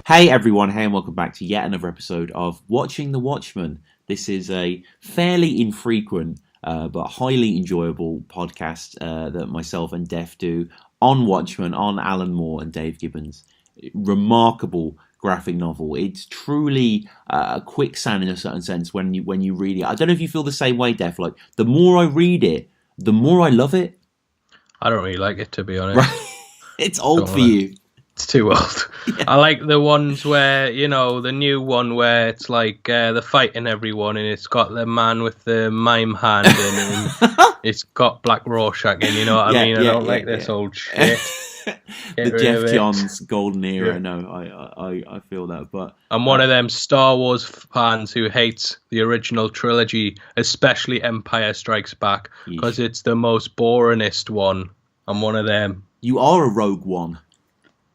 Hey everyone, hey and welcome back to yet another episode of Watching the Watchmen. This is a fairly infrequent but highly enjoyable podcast that myself and Def do on Watchmen, on Alan Moore and Dave Gibbons. Remarkable graphic novel. It's truly a quicksand in a certain sense when you read it. I don't know if you feel the same way, Def. Like, the more I read it, the more I love it. I don't really like it, to be honest. Right? It's old for you. It's too old. Yeah. I like the ones where, the new one where it's like they're fighting everyone and it's got the man with the mime hand in and it's got Black Rorschach in, you know what I mean? I don't like this old shit. The Jeff Johns golden era. No, I feel that. But I'm one of them Star Wars fans who hates the original trilogy, especially Empire Strikes Back, because it's the most boringest one. I'm one of them. You are a Rogue One.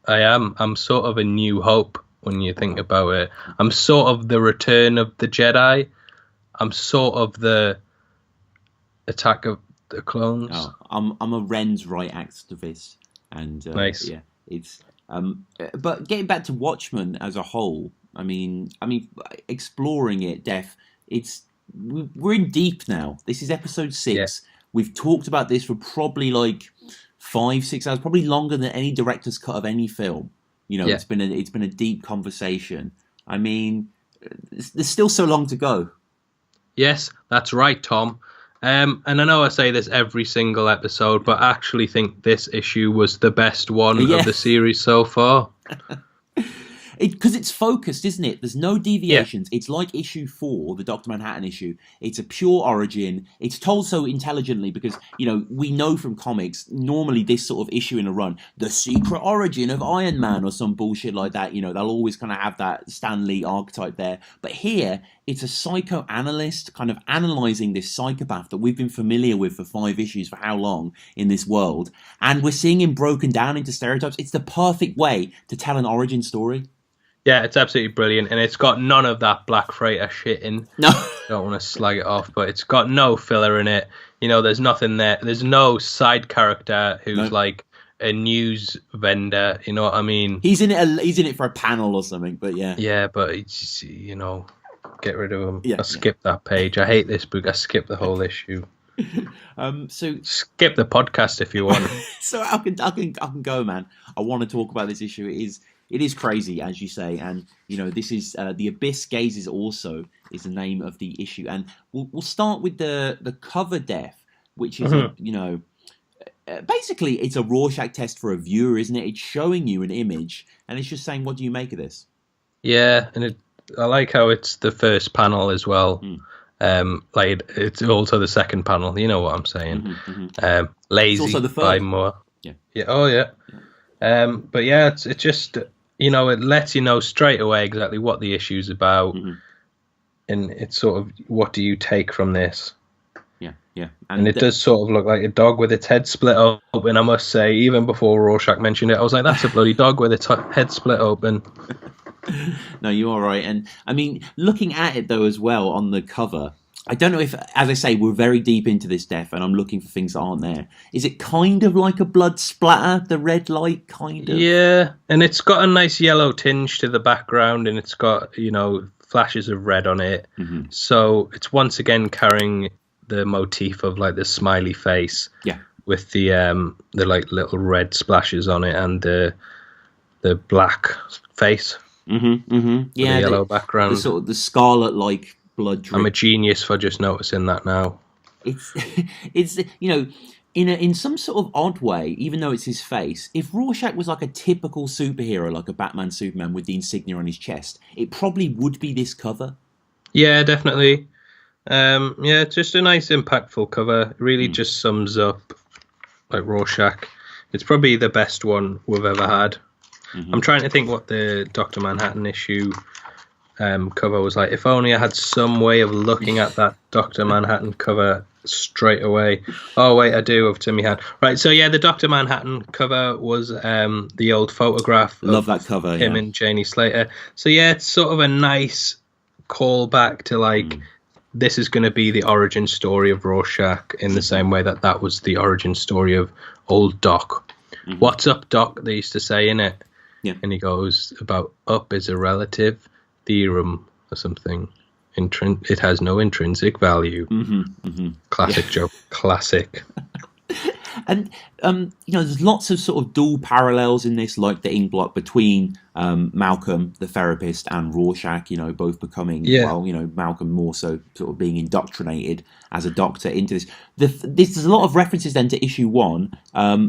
I am. I'm sort of a New Hope when you think about it. I'm sort of the Return of the Jedi. I'm sort of the Attack of the Clones. Oh, I'm a Ren's right activist, and nice. Yeah, it's but getting back to Watchmen as a whole, I mean, exploring it, Def. We're in deep now. This is episode 6. Yeah. We've talked about this for probably like 5-6 hours, probably longer than any director's cut of any film. It's been a deep conversation. I mean, there's still so long to go. Yes, that's right, Tom. And I know I say this every single episode, but I actually think this issue was the best one of the series so far. Because it's focused, isn't it? There's no deviations. Yeah. It's like issue 4, the Dr. Manhattan issue. It's a pure origin. It's told so intelligently because, we know from comics, normally this sort of issue in a run, the secret origin of Iron Man or some bullshit like that, they'll always kind of have that Stan Lee archetype there. But here, it's a psychoanalyst kind of analysing this psychopath that we've been familiar with for 5 issues for how long in this world. And we're seeing him broken down into stereotypes. It's the perfect way to tell an origin story. Yeah, it's absolutely brilliant, and it's got none of that Black Freighter shit in. No. I don't want to slag it off, but it's got no filler in it. There's nothing there. There's no side character who's like a news vendor, you know what I mean? He's in it for a panel or something, but yeah. Yeah, but it's, get rid of him. Yeah, I skipped that page. I hate this book. I skipped the whole issue. So skip the podcast if you want. So I can go, man. I want to talk about this issue. It is crazy, as you say, and this is The Abyss Gazes also is the name of the issue, and we'll start with the cover, Def, which is basically it's a Rorschach test for a viewer, isn't it? It's showing you an image, and it's just saying, what do you make of this? Yeah, and I like how it's the first panel as well. Like it's also the second panel. You know what I'm saying? Lazy it's also the third. By Moore. Yeah. Oh yeah. But yeah, it's just. It lets you know straight away exactly what the issue's about, and it's sort of, what do you take from this? Yeah. And it does sort of look like a dog with its head split open, I must say. Even before Rorschach mentioned it, I was like, that's a bloody dog with its head split open. No, you're all right. And, I mean, looking at it, though, as well, on the cover, I don't know if, as I say, we're very deep into this, Def, and I'm looking for things that aren't there. Is it kind of like a blood splatter, the red light, kind of? Yeah, and it's got a nice yellow tinge to the background, and it's got, flashes of red on it. So it's once again carrying the motif of, like, the smiley face. Yeah. With the like, little red splashes on it and the black face. Yeah. The yellow background. The sort of the scarlet-like blood drip. I'm a genius for just noticing that now. It's in some sort of odd way, even though it's his face, if Rorschach was like a typical superhero, like a Batman Superman with the insignia on his chest, it probably would be this cover. Yeah, definitely. It's just a nice impactful cover. It really just sums up like Rorschach. It's probably the best one we've ever had. I'm trying to think what the Dr. Manhattan issue cover was like. If only I had some way of looking at that Dr. Manhattan cover straight away. Oh wait, I do have Timmy hand. Right, so yeah, the Dr. Manhattan cover was the old photograph. Love that cover. Him and Janie Slater. So yeah, it's sort of a nice callback to like this is going to be the origin story of Rorschach in the same way that was the origin story of old Doc. What's up, Doc? They used to say in it. Yeah. And he goes about up is a relative theorem or something. It has no intrinsic value. Classic joke. Classic. And there's lots of sort of dual parallels in this, like the inkblot between Malcolm, the therapist, and Rorschach. Both becoming Malcolm more so sort of being indoctrinated as a doctor into this. There's a lot of references then to issue 1.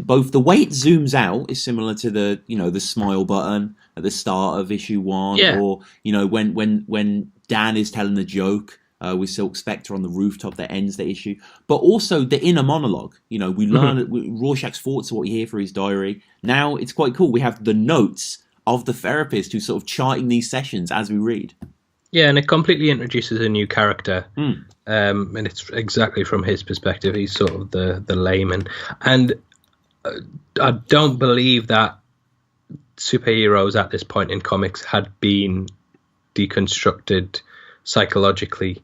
Both the way it zooms out is similar to the smile button at the start of issue 1, or when Dan is telling the joke. With Silk Spectre on the rooftop that ends the issue, but also the inner monologue. We learn Rorschach's thoughts are what you hear for his diary. Now it's quite cool. We have the notes of the therapist who's sort of charting these sessions as we read. Yeah, and it completely introduces a new character, and it's exactly from his perspective. He's sort of the layman, and I don't believe that superheroes at this point in comics had been deconstructed psychologically.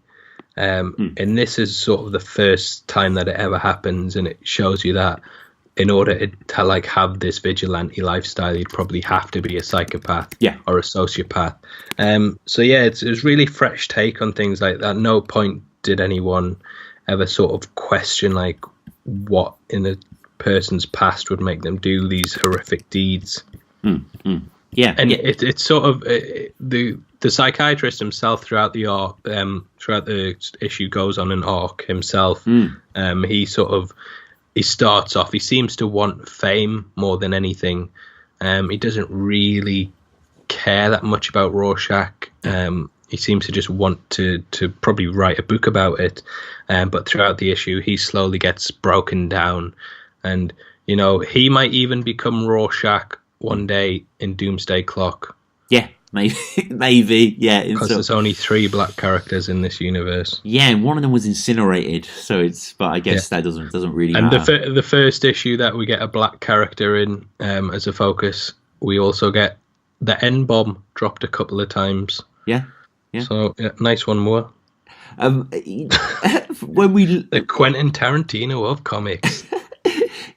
And this is sort of the first time that it ever happens, and it shows you that in order to like have this vigilante lifestyle, you'd probably have to be a psychopath or a sociopath. So yeah, it's a really fresh take on things like that. No point did anyone ever sort of question like what in a person's past would make them do these horrific deeds. Yeah, and it's sort of the psychiatrist himself throughout the arc, throughout the issue goes on an arc himself. He starts off. He seems to want fame more than anything. He doesn't really care that much about Rorschach. He seems to just want to probably write a book about it. But throughout the issue, he slowly gets broken down, and he might even become Rorschach one day in Doomsday Clock. Yeah, maybe, yeah. Because there's only 3 black characters in this universe. Yeah, and one of them was incinerated, but I guess that doesn't really matter. And the first issue that we get a black character in as a focus, we also get the N-bomb dropped a couple of times. Yeah. So, nice one more. When the Quentin Tarantino of comics.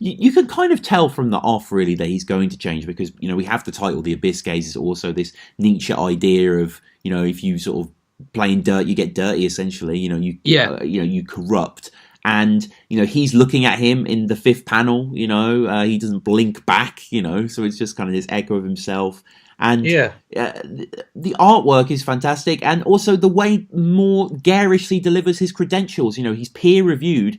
You can kind of tell from the off, really, that he's going to change because, we have the title, The Abyss Gaze is also this Nietzsche idea of, if you sort of play in dirt, you get dirty, essentially, you corrupt. And, he's looking at him in the 5th panel, he doesn't blink back, so it's just kind of this echo of himself. And the artwork is fantastic, and also the way more garishly delivers his credentials. He's peer reviewed.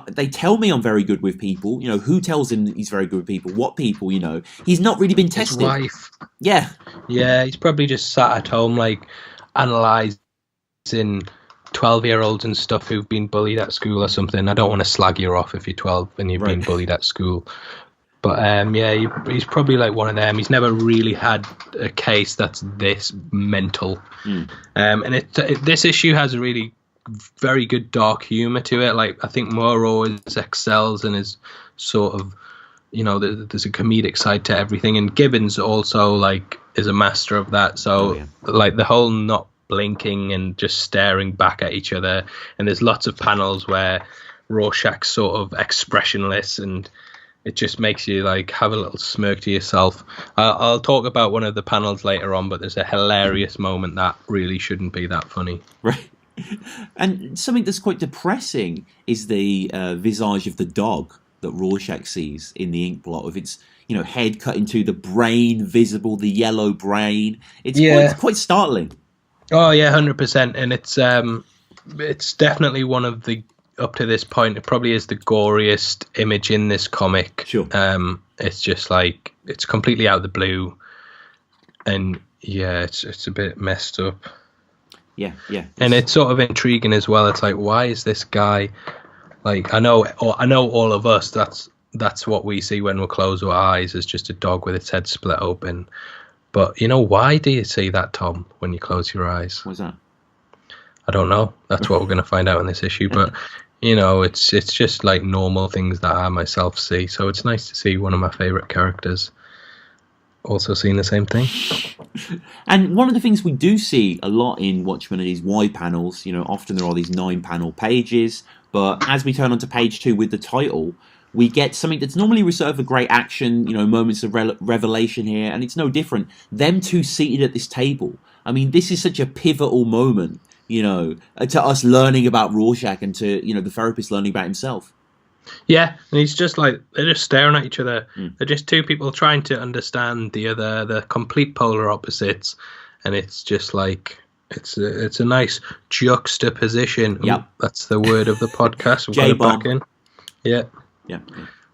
They tell me I'm very good with people. Who tells him that he's very good with people? What people? He's not really been tested. His wife. Yeah. Yeah, he's probably just sat at home, like analysing 12-year-olds and stuff who've been bullied at school or something. I don't want to slag you off if you're 12 and you've been bullied at school. But he's probably like one of them. He's never really had a case that's this mental. And this issue has a really very good dark humor to it. Like, I think Moreau excels and is sort of, there's a comedic side to everything. And Gibbons also is a master of that. So the whole not blinking and just staring back at each other. And there's lots of panels where Rorschach's sort of expressionless, and it just makes you have a little smirk to yourself. I'll talk about one of the panels later on, but there's a hilarious moment that really shouldn't be that funny. Right. And something that's quite depressing is the visage of the dog that Rorschach sees in the ink blot, with its head cut into the brain visible, the yellow brain. It's quite startling. Oh yeah, 100%. And it's definitely one of the, up to this point, it probably is the goriest image in this comic. Sure. It's just it's completely out of the blue, and it's a bit messed up. Yeah. And it's sort of intriguing as well. It's why is this guy I know all of us, that's what we see when we close our eyes, is just a dog with its head split open. But why do you see that, Tom, when you close your eyes? What's that? I don't know. That's what we're going to find out in this issue. But it's just normal things that I myself see. So it's nice to see one of my favorite characters also seeing the same thing. And one of the things we do see a lot in Watchmen are these wide panels. Often there are these 9-panel pages, but as we turn onto page 2 with the title, We get something that's normally reserved for great action, moments of revelation here, and it's no different. Them two seated at this table. I mean, this is such a pivotal moment, to us learning about Rorschach and to, the therapist learning about himself. Yeah, and he's just like, they're just staring at each other. They're just two people trying to understand the other, the complete polar opposites, and it's just like, it's a nice juxtaposition. Yep. Ooh, that's the word of the podcast. We've got it back in. Yeah.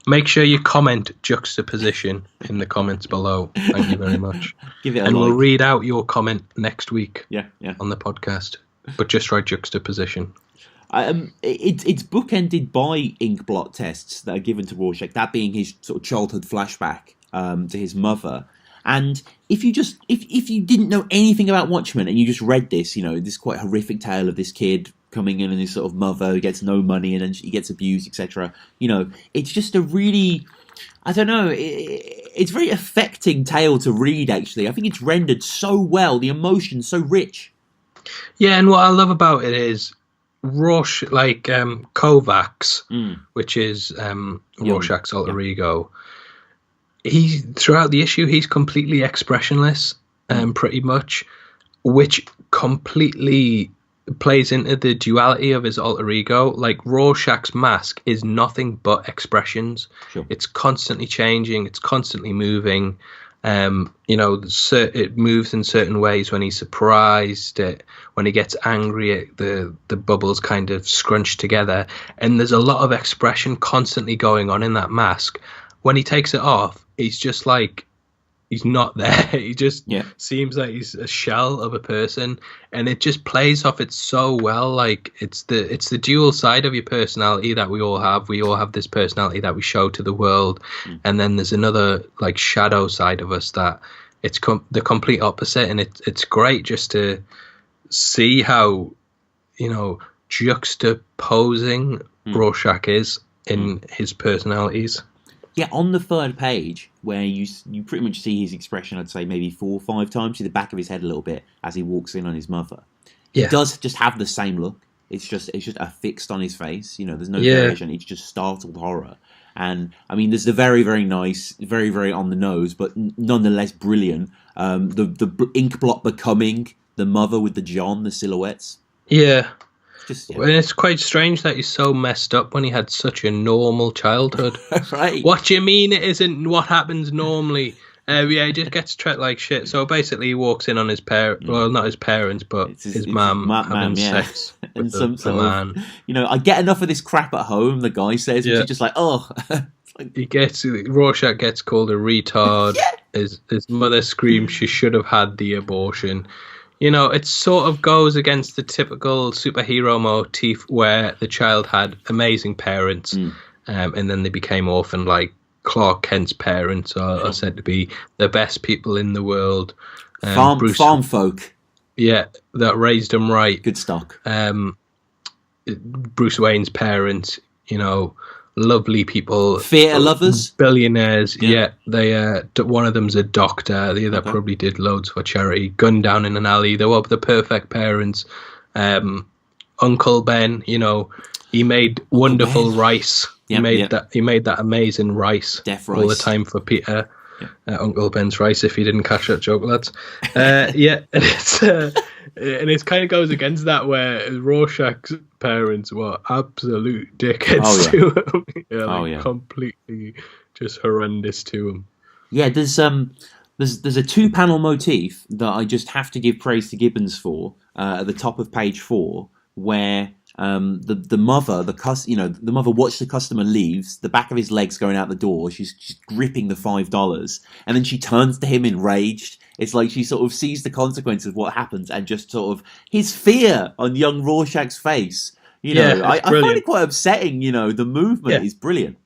Make sure you comment juxtaposition in the comments below. Thank you very much. Give it a and like. We'll read out your comment next week. Yeah. On the podcast, but just write juxtaposition. It's bookended by ink blot tests that are given to Rorschach, that being his sort of childhood flashback to his mother. And if you didn't know anything about Watchmen and you just read this, this quite horrific tale of this kid coming in and his sort of mother who gets no money and then he gets abused, etc. It's just a really, I don't know, it's a very affecting tale to read, actually. I think it's rendered so well, the emotion's so rich. Yeah, and what I love about it is Rorschach, like Kovacs, which is Rorschach's alter ego. Throughout the issue, he's completely expressionless, pretty much, which completely plays into the duality of his alter ego. Like, Rorschach's mask is nothing but expressions. Sure. It's constantly changing. It's constantly moving. It moves in certain ways when he's surprised, when he gets angry, the bubbles kind of scrunch together, and there's a lot of expression constantly going on in that mask. When he takes it off, he's just like, he's not there. He just seems like he's a shell of a person, and it just plays off it so well. Like, it's the dual side of your personality that we all have. We all have this personality that we show to the world, and then there's another like shadow side of us that it's the complete opposite. And it's great just to see how juxtaposing Rorschach is in his personalities. Yeah, on the third page, where you pretty much see his expression, I'd say maybe 4 or 5 times, see the back of his head a little bit as he walks in on his mother. He does just have the same look. It's just affixed on his face. There's no variation. It's just startled horror. And I mean, there's the very, very nice, very, very on the nose, but nonetheless brilliant. The ink blot becoming the mother with the John, the silhouettes. Yeah. And it's quite strange that he's so messed up when he had such a normal childhood. Right. What do you mean it isn't what happens normally? He just gets treated like shit. So basically he walks in on his parents, well, not his parents, but his mum having sex and with some the man. I get enough of this crap at home, the guy says, which is just like, oh. Rorschach gets called a retard. His mother screams she should have had the abortion. It sort of goes against the typical superhero motif where the child had amazing parents and then they became orphaned, like Clark Kent's parents are said to be the best people in the world. Farm folk. Yeah, that raised him right. Good stock. Bruce Wayne's parents, lovely people, theatre lovers, billionaires. Yeah, they one of them's a doctor. The other probably did loads for charity. Gunned down in an alley. They were the perfect parents. Uncle Ben, he made wonderful rice. He made that amazing rice, Deaf rice all the time for Peter. Uncle Ben's rice. If you didn't catch that joke, lads. And it kind of goes against that, where Rorschach's parents were absolute dickheads to him. Completely just horrendous to him. Yeah, there's a 2-panel motif that I just have to give praise to Gibbons for at the top of page 4, where the mother, the mother watched the customer leaves, the back of his legs going out the door, she's gripping the $5, and then she turns to him enraged. It's like she sort of sees the consequence of what happens and just sort of his fear on young Rorschach's face. I find it quite upsetting. The movement is brilliant.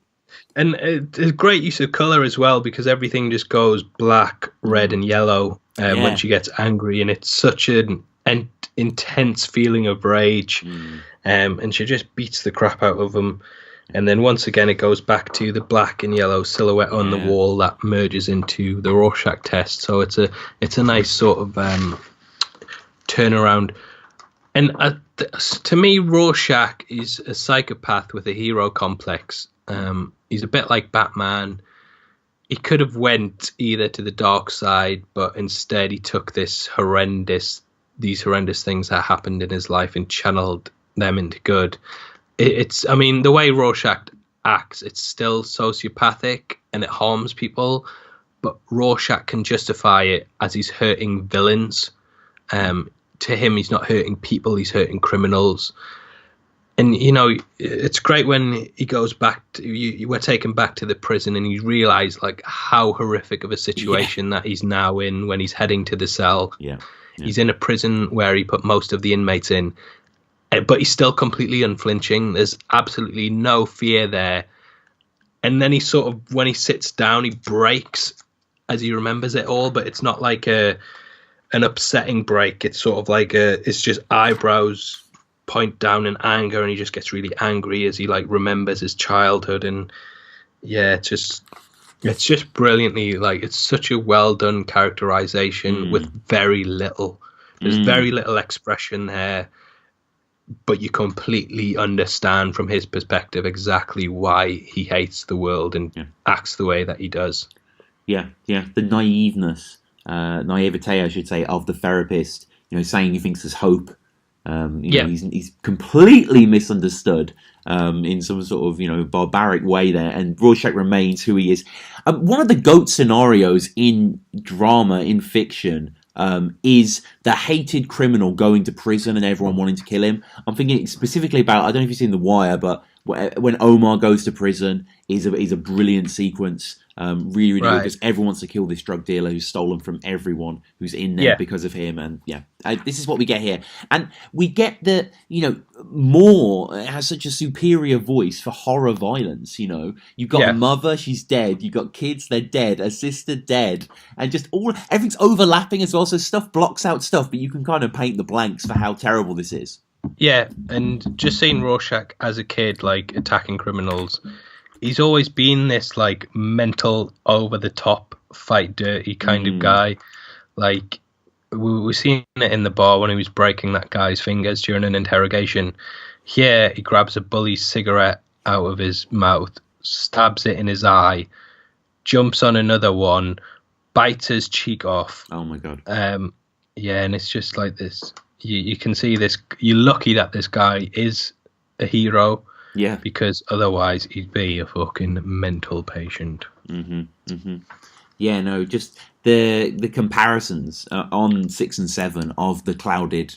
And it's great use of colour as well, because everything just goes black, red and yellow when she gets angry, and it's such an intense feeling of rage. And she just beats the crap out of him. And then once again, it goes back to the black and yellow silhouette on the wall that merges into the Rorschach test. So it's a nice sort of turnaround. And to me, Rorschach is a psychopath with a hero complex. He's a bit like Batman. He could have went either to the dark side, but instead he took these horrendous things that happened in his life and channeled them into good. I mean, the way Rorschach acts, it's still sociopathic and it harms people, but Rorschach can justify it as he's hurting villains. To him, he's not hurting people, he's hurting criminals. And, you know, it's great when he goes back you were taken back to the prison and you realise, like, how horrific of a situation that he's now in when he's heading to the cell. Yeah. He's in a prison where he put most of the inmates in, but he's still completely unflinching. There's absolutely no fear there. And then he sort of, when he sits down, he breaks as he remembers it all, but it's not like an upsetting break. It's sort of like it's just eyebrows point down in anger, and he just gets really angry as he like remembers his childhood. And yeah, it's just brilliantly, like, it's such a well done characterization with very little. There's very little expression there, but you completely understand from his perspective exactly why he hates the world and acts the way that he does. Yeah. The naivete, I should say, of the therapist, you know, saying he thinks there's hope. You know, he's completely misunderstood in some sort of, you know, barbaric way there, and Rorschach remains who he is. One of the GOAT scenarios in drama, in fiction, is the hated criminal going to prison and everyone wanting to kill him. I'm thinking specifically about, I don't know if you've seen The Wire, but when Omar goes to prison is a brilliant sequence. Really good, because everyone wants to kill this drug dealer who's stolen from everyone who's in there because of him. And this is what we get here. And we get the, you know, Moore has such a superior voice for horror violence. You know, you've got a mother, she's dead. You've got kids, they're dead. A sister, dead. And just everything's overlapping as well. So stuff blocks out stuff, but you can kind of paint the blanks for how terrible this is. Yeah, and just seeing Rorschach as a kid, like, attacking criminals, he's always been this, like, mental, over-the-top, fight dirty kind of guy. Like, we seen it in the bar when he was breaking that guy's fingers during an interrogation. Here, he grabs a bully's cigarette out of his mouth, stabs it in his eye, jumps on another one, bites his cheek off. Oh, my God. Yeah, and it's just like this. You can see this. You're lucky that this guy is a hero. Yeah. Because otherwise he'd be a fucking mental patient. Yeah, no, just the comparisons on 6 and 7 of the clouded,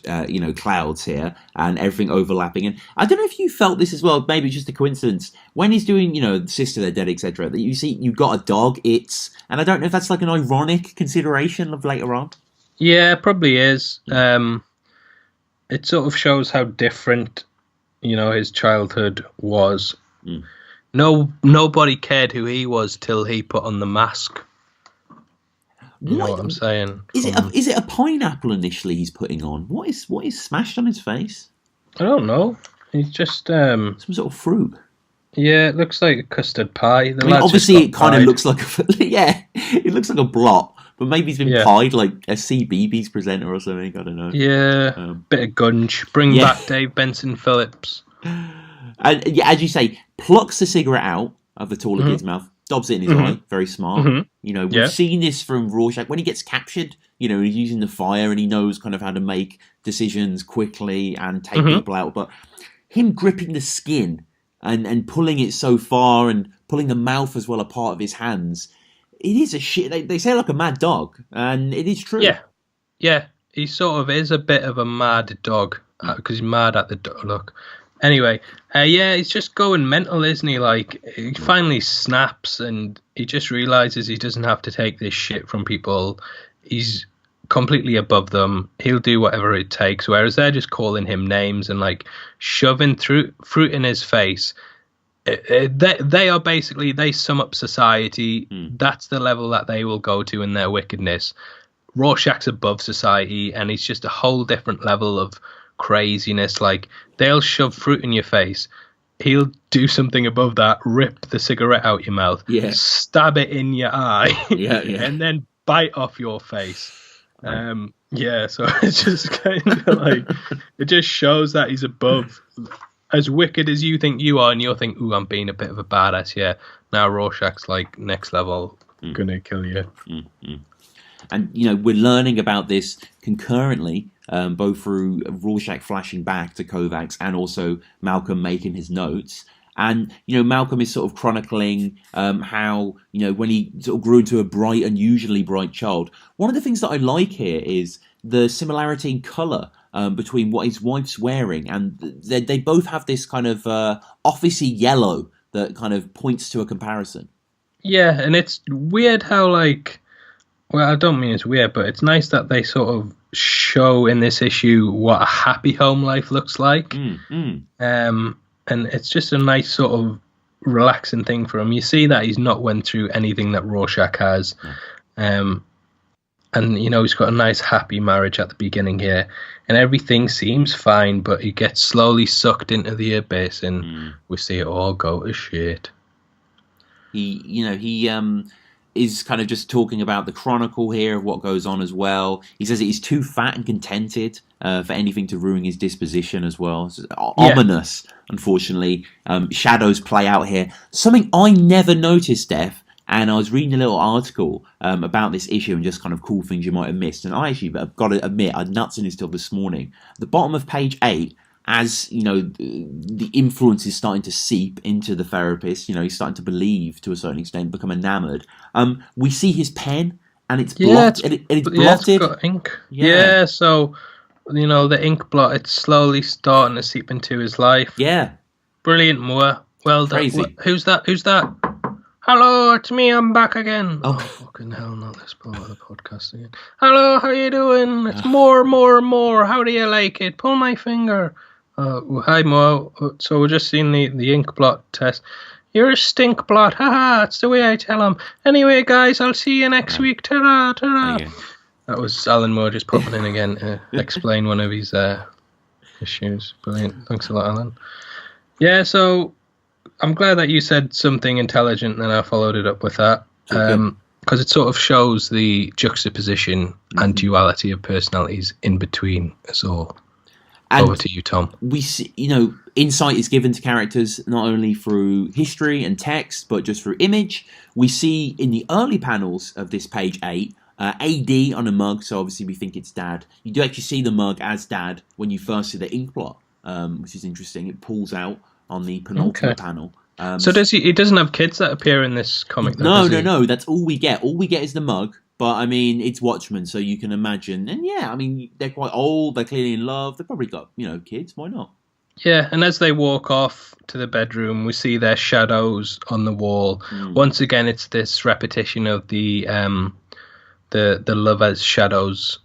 clouds here and everything overlapping. And I don't know if you felt this as well. Maybe it's just a coincidence. When he's doing, you know, sister, they're dead, etc. That you see, you've got a dog. And I don't know if that's like an ironic consideration of later on. Yeah, probably is. It sort of shows how different, you know, his childhood was. Nobody cared who he was till he put on the mask. You know what I'm saying? Is it a pineapple initially he's putting on? What is smashed on his face? I don't know. He's just some sort of fruit. Yeah, it looks like a custard pie. Obviously it kind of looks like it looks like a blot. But maybe he's been pied like a CBeebies presenter or something. I don't know. Yeah, bit of gunge. Bring back Dave Benson Phillips. And as you say, plucks the cigarette out of the taller kid's mouth, dobs it in his eye. Very smart. You know, we've seen this from Rorschach when he gets captured. You know, he's using the fire and he knows kind of how to make decisions quickly and take people out. But him gripping the skin and pulling it so far and pulling the mouth as well apart of his hands. It is a shit. They say like a mad dog, and it is true. Yeah. He sort of is a bit of a mad dog because he's mad at the look. Anyway, he's just going mental, isn't he? Like, he finally snaps, and he just realizes he doesn't have to take this shit from people. He's completely above them. He'll do whatever it takes. Whereas they're just calling him names and like shoving fruit in his face. They are basically, they sum up society. That's the level that they will go to in their wickedness. Rorschach's above society, and he's just a whole different level of craziness. Like, they'll shove fruit in your face. He'll do something above that, rip the cigarette out your mouth, stab it in your eye, and then bite off your face. So it's just kind of like, it just shows that he's above as wicked as you think you are, and you'll think, ooh, I'm being a bit of a badass here. Now Rorschach's like next level, gonna kill you. And, we're learning about this concurrently, both through Rorschach flashing back to Kovacs and also Malcolm making his notes. And, Malcolm is sort of chronicling how, when he sort of grew into a bright, unusually bright child. One of the things that I like here is the similarity in colour between what his wife's wearing. And they both have this kind of officey yellow that kind of points to a comparison. Yeah, and it's weird how, like... Well, I don't mean it's weird, but it's nice that they sort of show in this issue what a happy home life looks like. And it's just a nice sort of relaxing thing for him. You see that he's not went through anything that Rorschach has. And, he's got a nice happy marriage at the beginning here. And everything seems fine, but he gets slowly sucked into the abyss and we see it all go to shit. He is kind of just talking about the chronicle here of what goes on as well. He says that he's too fat and contented for anything to ruin his disposition as well. It's ominous, unfortunately. Shadows play out here. Something I never noticed, Steph, and I was reading a little article about this issue and just kind of cool things you might have missed. And I actually, I've got to admit, I'd nuts in this till this morning. The bottom of page 8, as the influence is starting to seep into the therapist, he's starting to believe to a certain extent, become enamored. We see his pen, and it's blotted. It's blotted. It's got ink. Yeah, so the ink blot, it's slowly starting to seep into his life. Yeah, brilliant, Moore. Well done. Crazy. Who's that? Hello, it's me. I'm back again. Oh fucking hell! Not this part of the podcast again. Hello, how you doing? It's more. How do you like it? Pull my finger. Hi, Mo. So we're just seeing the ink blot test. You're a stink blot. Haha, that's the way I tell him. Anyway, guys, I'll see you next week. Ta-ra, ta-ra. That was Alan Moore just popping in again to explain one of his issues. Brilliant. Thanks a lot, Alan. Yeah, so I'm glad that you said something intelligent and then I followed it up with that. Because it sort of shows the juxtaposition and duality of personalities in between us all. And over to you, Tom. We see, insight is given to characters not only through history and text, but just through image. We see in the early panels of this page 8, AD on a mug, so obviously we think it's Dad. You do actually see the mug as Dad when you first see the ink blot, which is interesting. It pulls out on the penultimate panel. So he doesn't have kids that appear in this comic? No. That's all we get. All we get is the mug. But, I mean, it's Watchmen, so you can imagine. And, yeah, I mean, they're quite old. They're clearly in love. They've probably got, kids. Why not? Yeah, and as they walk off to the bedroom, we see their shadows on the wall. Once again, it's this repetition of the lovers' shadows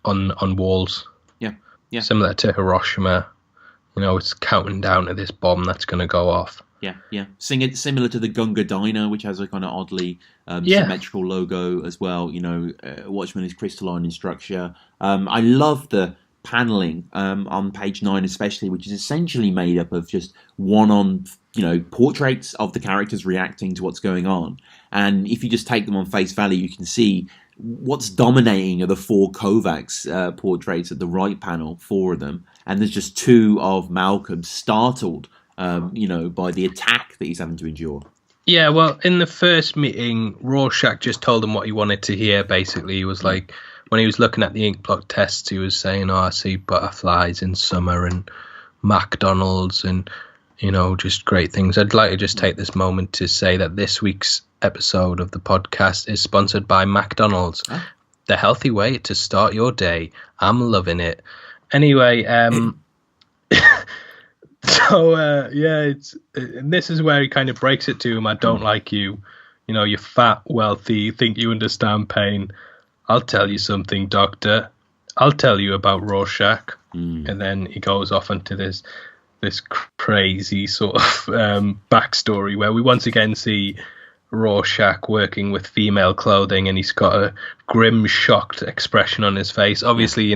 on walls. Yeah. Similar to Hiroshima. It's counting down to this bomb that's going to go off. Yeah. Similar to the Gunga Diner, which has a kind of oddly symmetrical logo as well. Watchmen is crystalline in structure. I love the paneling on page 9 especially, which is essentially made up of just one-on, portraits of the characters reacting to what's going on. And if you just take them on face value, you can see what's dominating are the 4 Kovacs portraits at the right panel, 4 of them. And there's just 2 of Malcolm startled by the attack that he's having to endure. Yeah, well, in the first meeting, Rorschach just told him what he wanted to hear, basically. He was like, when he was looking at the ink blot tests, he was saying, I see butterflies in summer and McDonald's and, just great things. I'd like to just take this moment to say that this week's episode of the podcast is sponsored by McDonald's. The healthy way to start your day. I'm loving it. Anyway, so, and this is where he kind of breaks it to him. I don't like you. You're fat, wealthy, think you understand pain. I'll tell you something, doctor. I'll tell you about Rorschach. And then he goes off into this crazy sort of backstory where we once again see Rorschach working with female clothing, and he's got a grim, shocked expression on his face. Obviously,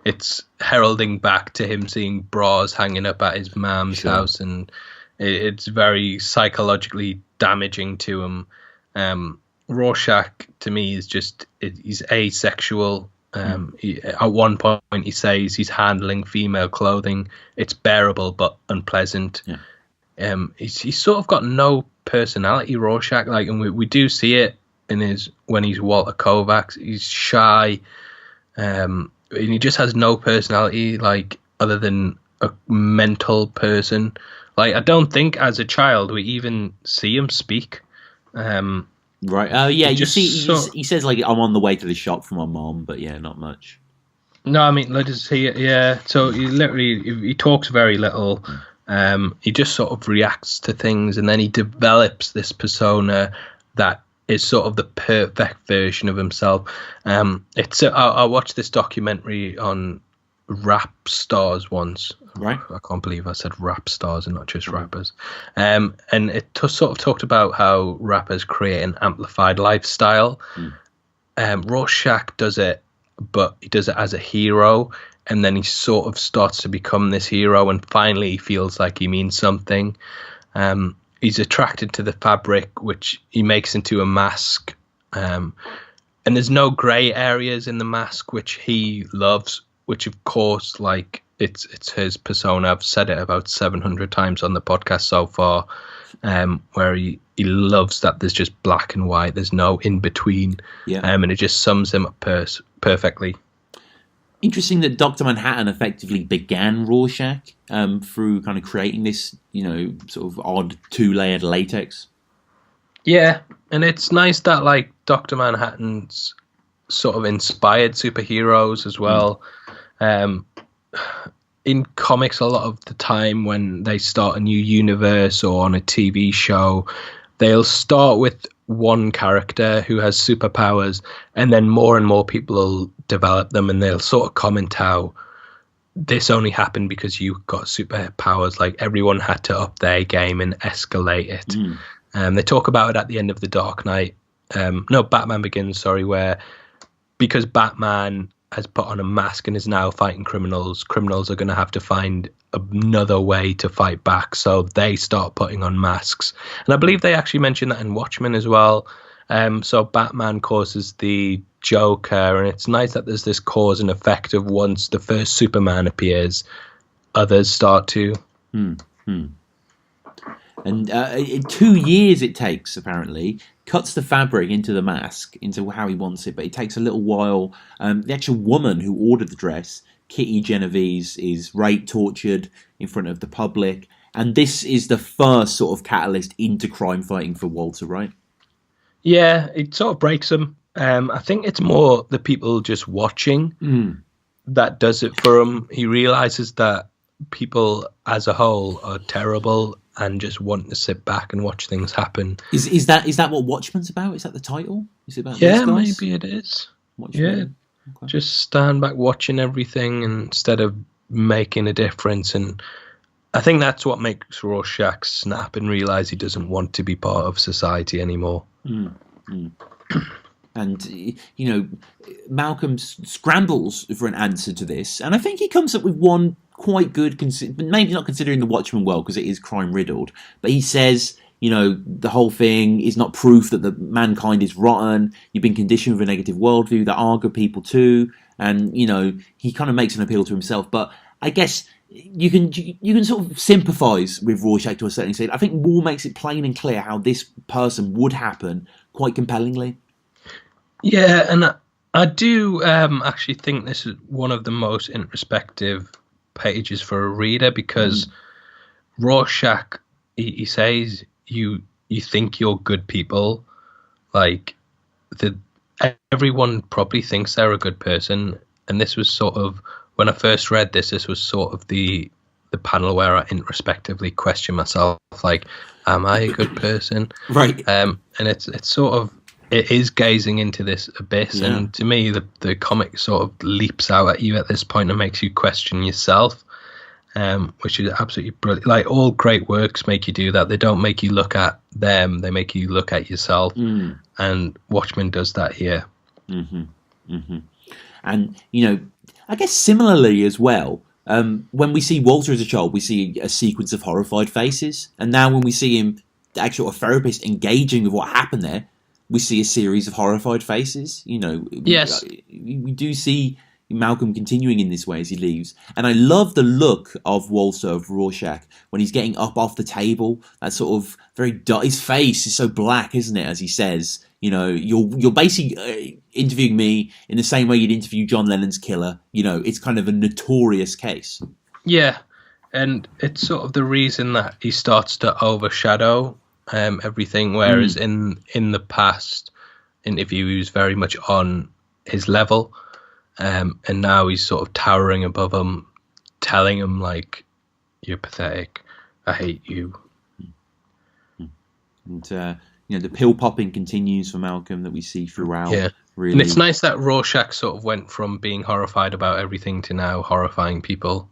it's heralding back to him seeing bras hanging up at his mom's house, and it's very psychologically damaging to him. Rorschach, to me, is he's asexual. At one point, he says he's handling female clothing. It's bearable but unpleasant. Yeah. He's sort of got no personality, Rorschach. Like, and we do see it in when he's Walter Kovacs. He's shy, and he just has no personality, like, other than a mental person. Like, I don't think as a child we even see him speak. Right. Yeah. You see, he says, like, I'm on the way to the shop for my mom, but yeah, not much. No, I mean, let's see it. Yeah. So he talks very little. He just sort of reacts to things, and then he develops this persona that is sort of the perfect version of himself. I watched this documentary on rap stars once. Right. I can't believe I said rap stars and not just rappers. And it sort of talked about how rappers create an amplified lifestyle. Rorschach does it, but he does it as a hero, and then he sort of starts to become this hero, and finally he feels like he means something. He's attracted to the fabric, which he makes into a mask. And there's no grey areas in the mask, which he loves, which of course, like, it's his persona. I've said it about 700 times on the podcast so far, where he loves that there's just black and white. There's no in between. Yeah. And it just sums him up perfectly. Interesting that Dr. Manhattan effectively began Rorschach through kind of creating this, sort of odd two-layered latex. Yeah, and it's nice that, like, Dr. Manhattan's sort of inspired superheroes as well. In comics, a lot of the time when they start a new universe or on a TV show, they'll start with one character who has superpowers, and then more and more people will develop them, and they'll sort of comment how this only happened because you got superpowers. Like, everyone had to up their game and escalate it. They talk about it at the end of The Dark Knight. Batman Begins, where because Batman has put on a mask and is now fighting criminals are going to have to find another way to fight back, so they start putting on masks. And I believe they actually mentioned that in Watchmen as well. So Batman causes the Joker, and it's nice that there's this cause and effect of once the first Superman appears, others start to. And 2 years it takes, apparently, cuts the fabric into the mask, into how he wants it, but it takes a little while. The actual woman who ordered the dress, Kitty Genovese, is raped, tortured in front of the public, and this is the first sort of catalyst into crime fighting for Walter, right? Yeah, it sort of breaks him. I think it's more the people just watching that does it for him. He realizes that people as a whole are terrible and just want to sit back and watch things happen. Is that what Watchmen's about? Is that the title? Is it about these guys? Maybe it is. Watchmen? Yeah, okay. Just stand back watching everything instead of making a difference. And I think that's what makes Rorschach snap and realize he doesn't want to be part of society anymore. And, Malcolm scrambles for an answer to this, and I think he comes up with one quite good, maybe not considering the Watchmen world, because it is crime-riddled, but he says, the whole thing is not proof that the mankind is rotten, you've been conditioned with a negative worldview, there are good people too, and, he kind of makes an appeal to himself, but I guess you can sort of sympathise with Rorschach to a certain extent. I think Moore makes it plain and clear how this person would happen quite compellingly. Yeah, and I do actually think this is one of the most introspective pages for a reader, because Rorschach, he says you think you're good people, like everyone probably thinks they're a good person, and this was sort of, when I first read this was sort of the panel where I introspectively question myself, like, am I a good person? Right. And it's sort of, it is gazing into this abyss, and to me the comic sort of leaps out at you at this point and makes you question yourself, which is absolutely brilliant. Like, all great works make you do that. They don't make you look at them, they make you look at yourself. And Watchmen does that here. And I guess similarly as well, when we see Walter as a child, we see a sequence of horrified faces, and now when we see him, the actual therapist, engaging with what happened there, we see a series of horrified faces. You know, Yes. we do see Malcolm continuing in this way as he leaves. And I love the look of Walter, of Rorschach, when he's getting up off the table. That sort of very dark. His face is so black, isn't it? As he says, you know, you're basically interviewing me in the same way you'd interview John Lennon's killer. You know, it's kind of a notorious case. Yeah, and it's sort of the reason that he starts to overshadow everything, whereas in the past interview he was very much on his level, and now he's sort of towering above him, telling him like, "You're pathetic. I hate you." And you know, the pill popping continues for Malcolm that we see throughout. Yeah, really. And it's nice that Rorschach sort of went from being horrified about everything to now horrifying people.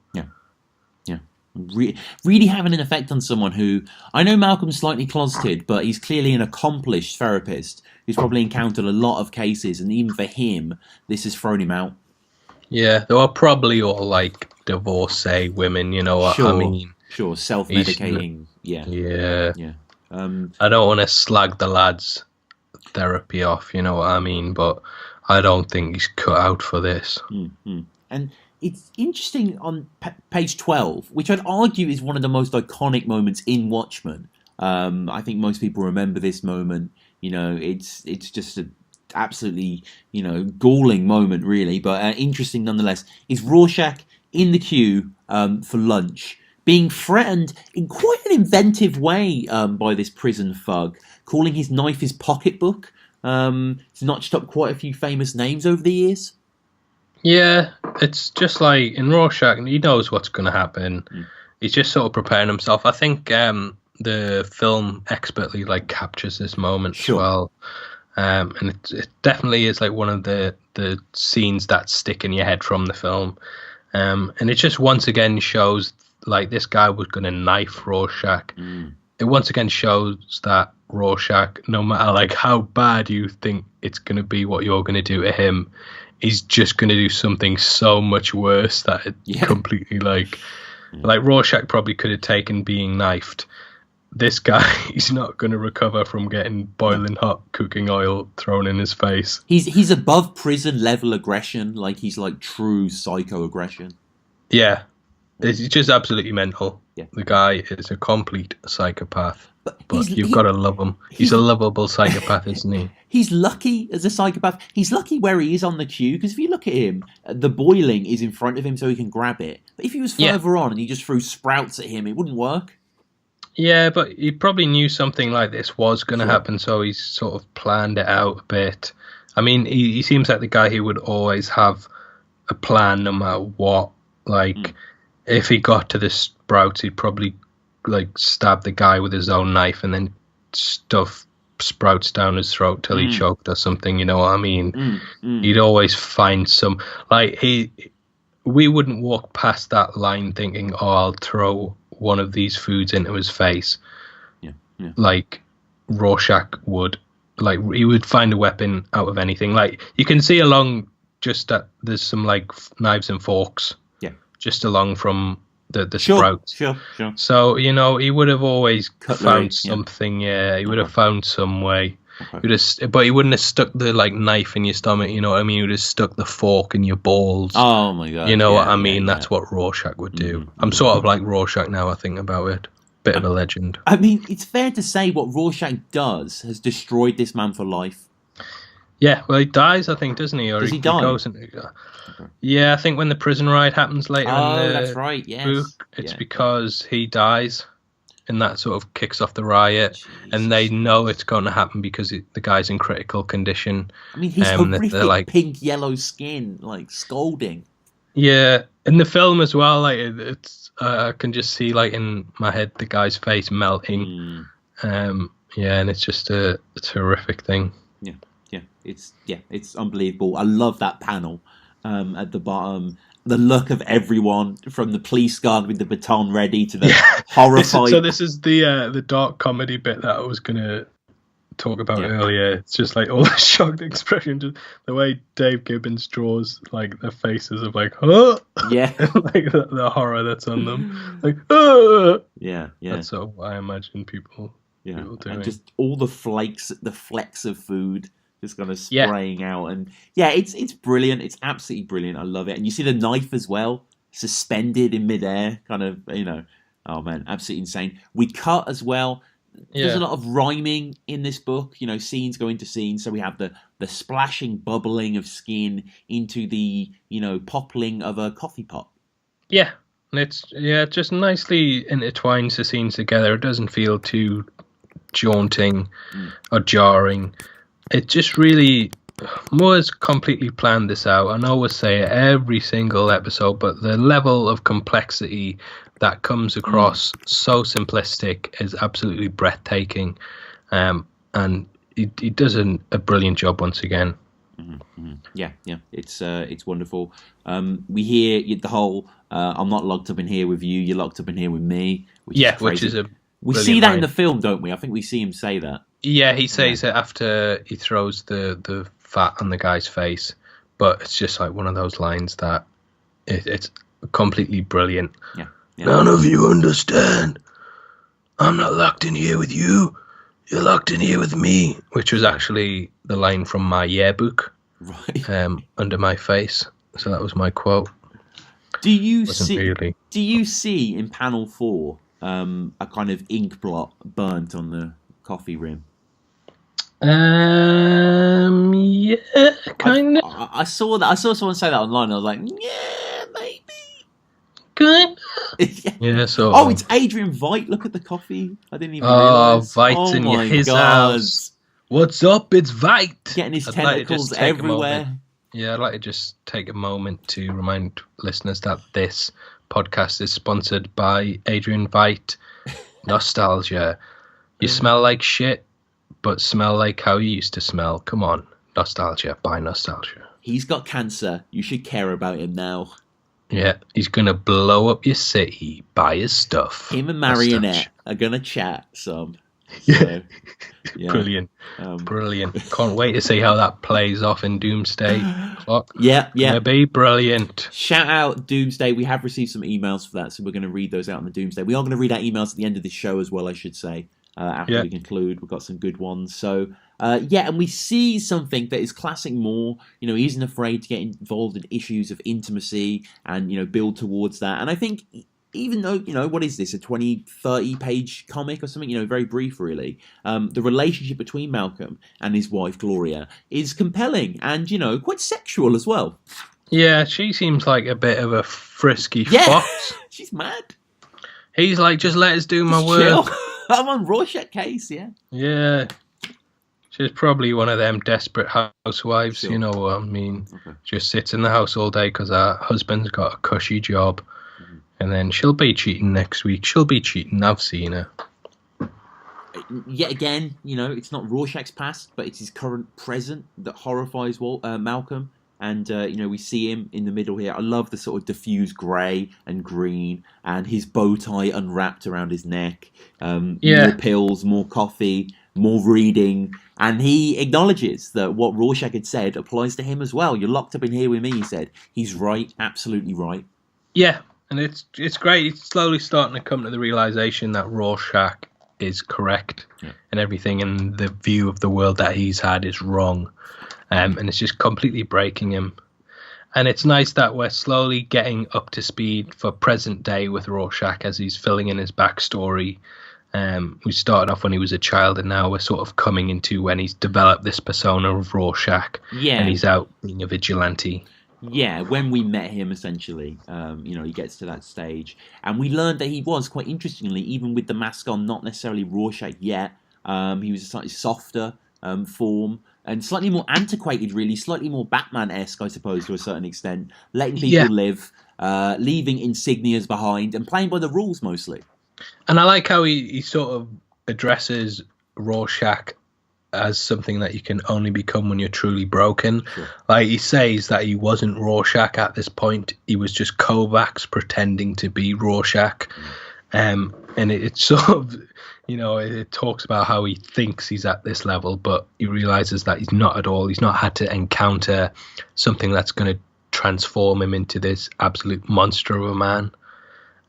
Really having an effect on someone who, I know Malcolm's slightly closeted, but he's clearly an accomplished therapist who's probably encountered a lot of cases, and even for him, this has thrown him out. Yeah, they were probably all like divorcee women, you know what I mean? Sure, self-medicating. Yeah. I don't want to slag the lad's therapy off, you know what I mean? But I don't think he's cut out for this. And it's interesting on page 12, which I'd argue is one of the most iconic moments in Watchmen. I think most people remember this moment. You know, it's just a absolutely, you know, galling moment, really, but interesting nonetheless. Is Rorschach in the queue for lunch, being threatened in quite an inventive way by this prison thug, calling his knife his pocketbook. It's notched up quite a few famous names over the years. Yeah, it's just like in Rorschach, he knows what's going to happen. He's just sort of preparing himself. I think the film expertly like captures this moment as well. And it definitely is like one of the scenes that stick in your head from the film. And it just once again shows like this guy was going to knife Rorschach. It once again shows that Rorschach, no matter like how bad you think it's going to be what you're going to do to him, he's just going to do something so much worse that it completely like Rorschach probably could have taken being knifed. This guy, he's not going to recover from getting boiling hot cooking oil thrown in his face. He's above prison level aggression, like he's like true psycho aggression. Yeah, it's just absolutely mental. Yeah. The guy is a complete psychopath. But you've got to love him. He's a lovable psychopath, isn't he? He's lucky as a psychopath. He's lucky where he is on the queue, because if you look at him, the boiling is in front of him so he can grab it. But if he was further on and he just threw sprouts at him, it wouldn't work. Yeah, but he probably knew something like this was going to happen, so he's sort of planned it out a bit. I mean, he seems like the guy who would always have a plan no matter what. Like, if he got to the sprouts, he'd probably like stab the guy with his own knife and then stuff sprouts down his throat till he choked or something, you know what I mean? He'd always find some, like, we wouldn't walk past that line thinking, oh, I'll throw one of these foods into his face. Like Rorschach would. Like, he would find a weapon out of anything. Like, you can see along just that there's some like knives and forks just along from the sprouts. Sure. So, you know, he would have always found something. Yeah, he would have found some way. But he wouldn't have stuck the like knife in your stomach. You know what I mean? He would have stuck the fork in your balls. Oh my god! You know what I mean? That's what Rorschach would do. I'm sort of like Rorschach now. I think about it. Bit of a legend. I mean, it's fair to say what Rorschach does has destroyed this man for life. Yeah, well, he dies, I think, doesn't he? Or Does he die? Goes into, yeah, I think when the prison ride happens later in the that's right, yes. book, it's because he dies, and that sort of kicks off the riot, and they know it's going to happen because the guy's in critical condition. I mean, he's horrific, like, pink-yellow skin, like, scalding. Yeah, in the film as well, like, it's I can just see, like, in my head, the guy's face melting. Yeah, and it's just a terrific thing. It's unbelievable. I love that panel at the bottom. The look of everyone, from the police guard with the baton ready to the horrified. So this is the dark comedy bit that I was gonna talk about earlier. It's just like all the shocked expression, just the way Dave Gibbons draws like the faces of like, huh? Yeah, like the horror that's on them, like, oh. Yeah. That's sort of what I imagine people Yeah, people doing. and just all the flecks of food just kind of spraying out, and it's brilliant. It's absolutely brilliant. I love it. And you see the knife as well, suspended in midair, kind of, oh man, absolutely insane. We cut as well. There's a lot of rhyming in this book. Scenes go into scenes, so we have the splashing, bubbling of skin into the poppling of a coffee pot. Yeah, and it just nicely intertwines the scenes together. It doesn't feel too jaunting or jarring. It just really Moore's completely planned this out. I always say it every single episode, but the level of complexity that comes across so simplistic is absolutely breathtaking, and he does a brilliant job once again. Mm-hmm. Yeah, it's wonderful. We hear the whole "I'm not locked up in here with you, you're locked up in here with me," which is a we see that line in the film, don't we? I think we see him say that. Yeah, he says it after he throws the fat on the guy's face, but it's just like one of those lines that it's completely brilliant. Yeah. None of you understand. I'm not locked in here with you. You're locked in here with me. Which was actually the line from my yearbook. Right. Under my face. So that was my quote. Do you see in panel 4 a kind of ink blot burnt on the coffee rim? Yeah, kind of. I saw that. I saw someone say that online. I was like, yeah, maybe. Kind of. Yeah, so. Oh, it's Adrian Veidt. Look at the coffee. I didn't even realize. Veidt's in his house. What's up? It's Veidt. Getting his tentacles everywhere. Yeah, I'd like to just take a moment to remind listeners that this podcast is sponsored by Adrian Veidt. Nostalgia. You smell like shit, but smell like how you used to smell. Come on. Nostalgia. Buy Nostalgia. He's got cancer. You should care about him now. Yeah, he's going to blow up your city. Buy his stuff. Him and Marionette are going to chat some. Yeah. Brilliant. Brilliant. Can't wait to see how that plays off in Doomsday Clock. Yeah. Gonna be brilliant. Shout out Doomsday. We have received some emails for that, so we're going to read those out on the Doomsday. We are going to read out emails at the end of this show as well, I should say. After we conclude, we've got some good ones. So, and we see something that is classic Moore. He isn't afraid to get involved in issues of intimacy and, build towards that. And I think even though, what is this, a 20, 30-page comic or something, very brief really, the relationship between Malcolm and his wife, Gloria, is compelling and, quite sexual as well. Yeah, she seems like a bit of a frisky fox. She's mad. He's like, just let us do my work. Chill. I'm on Rorschach case, yeah. Yeah. She's probably one of them desperate housewives, you know what I mean? Okay. Just sits in the house all day because her husband's got a cushy job. Mm-hmm. And then she'll be cheating next week. She'll be cheating. I've seen her. Yet again, it's not Rorschach's past, but it's his current present that horrifies Malcolm. And, we see him in the middle here. I love the sort of diffused grey and green and his bow tie unwrapped around his neck. More pills, more coffee, more reading. And he acknowledges that what Rorschach had said applies to him as well. You're locked up in here with me, he said. He's right, absolutely right. Yeah, and it's great. He's slowly starting to come to the realisation that Rorschach is correct and everything, and the view of the world that he's had is wrong. And it's just completely breaking him. And it's nice that we're slowly getting up to speed for present day with Rorschach as he's filling in his backstory. We started off when he was a child, and now we're sort of coming into when he's developed this persona of Rorschach. Yeah. And he's out being a vigilante. Yeah, when we met him, essentially, he gets to that stage. And we learned that he was, quite interestingly, even with the mask on, not necessarily Rorschach yet. He was a slightly softer form. And slightly more antiquated, really, slightly more Batman-esque, I suppose, to a certain extent. Letting people live, leaving insignias behind, and playing by the rules, mostly. And I like how he sort of addresses Rorschach as something that you can only become when you're truly broken. Sure. Like, he says that he wasn't Rorschach at this point. He was just Kovacs pretending to be Rorschach. And it's sort of... it talks about how he thinks he's at this level, but he realizes that he's not at all. He's not had to encounter something that's going to transform him into this absolute monster of a man.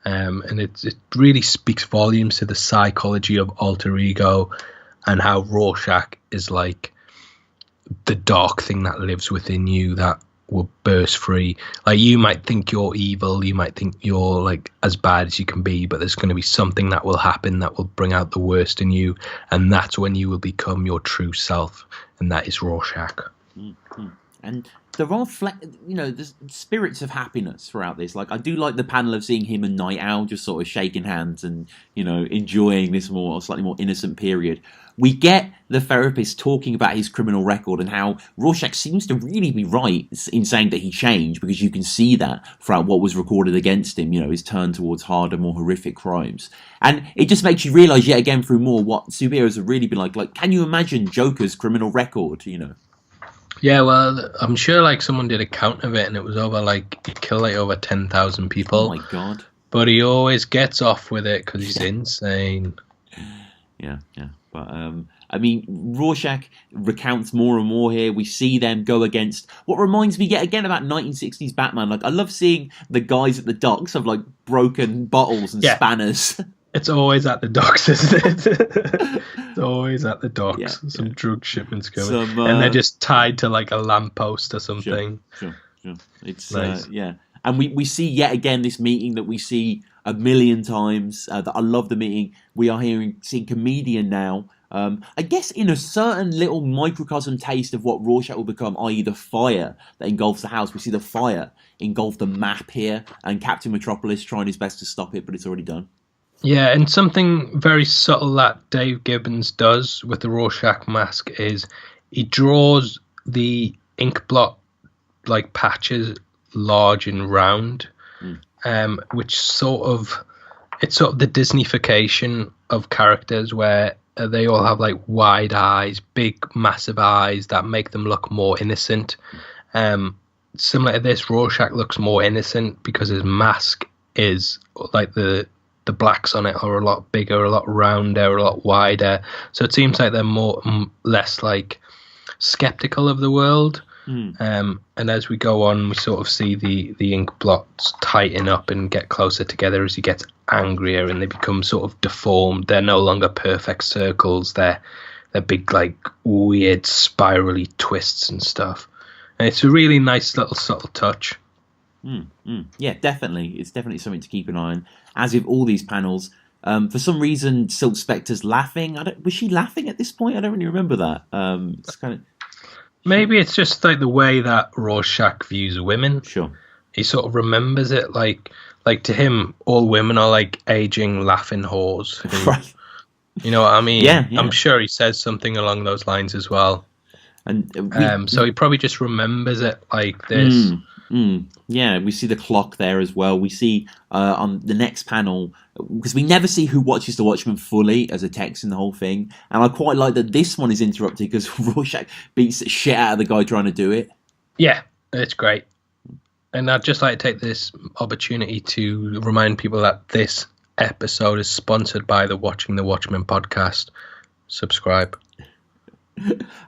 And it really speaks volumes to the psychology of alter ego and how Rorschach is like the dark thing that lives within you that will burst free. Like, you might think you're evil, you might think you're like as bad as you can be, but there's going to be something that will happen that will bring out the worst in you, and that's when you will become your true self, and that is Rorschach. Mm-hmm. And there are there's spirits of happiness throughout this. Like, I do like the panel of seeing him and Night Owl just sort of shaking hands and, enjoying this slightly more innocent period. We get the therapist talking about his criminal record and how Rorschach seems to really be right in saying that he changed, because you can see that throughout what was recorded against him, his turn towards harder, more horrific crimes. And it just makes you realise yet again through more what superheroes have really been like. Like, can you imagine Joker's criminal record, Yeah, well, I'm sure like someone did a count of it and it was over he killed over 10,000 people. Oh my God. But he always gets off with it because he's insane. Yeah. But, Rorschach recounts more and more here. We see them go against what reminds me yet again about 1960s Batman. Like, I love seeing the guys at the docks of like broken bottles and spanners. It's always at the docks, isn't it? It's always at the docks. Some drug shipments going. And they're just tied to like a lamppost or something. Sure. It's nice. And we see yet again this meeting that we see a million times. That I love the meeting. We are seeing comedian now. I guess in a certain little microcosm taste of what Rorschach will become, i.e. the fire that engulfs the house. We see the fire engulf the map here, and Captain Metropolis trying his best to stop it, but it's already done. Yeah, and something very subtle that Dave Gibbons does with the Rorschach mask is he draws the ink blot like patches large and round, which it's sort of the Disneyfication of characters where they all have like wide eyes, big massive eyes that make them look more innocent. Similar to this, Rorschach looks more innocent because his mask is like the blacks on it are a lot bigger, a lot rounder, a lot wider. So it seems like they're less like skeptical of the world. And as we go on, we sort of see the ink blots tighten up and get closer together as he gets angrier, and they become sort of deformed. They're no longer perfect circles. They're big, like weird spirally twists and stuff. And it's a really nice little subtle touch. Yeah, definitely. It's definitely something to keep an eye on. As with all these panels, for some reason, Silk Spectre's laughing. Was she laughing at this point? I don't really remember that. It's kind of... Maybe it's just like the way that Rorschach views women. Sure. He sort of remembers it like to him, all women are like aging, laughing whores. Right. You know what I mean? Yeah. I'm sure he says something along those lines as well. And so he probably just remembers it like this. Yeah, we see the clock there as well. We see on the next panel, because we never see who watches the Watchmen fully as a text in the whole thing. And I quite like that this one is interrupted because Rorschach beats the shit out of the guy trying to do it. Yeah, it's great. And I'd just like to take this opportunity to remind people that this episode is sponsored by the Watching the Watchmen podcast. Subscribe.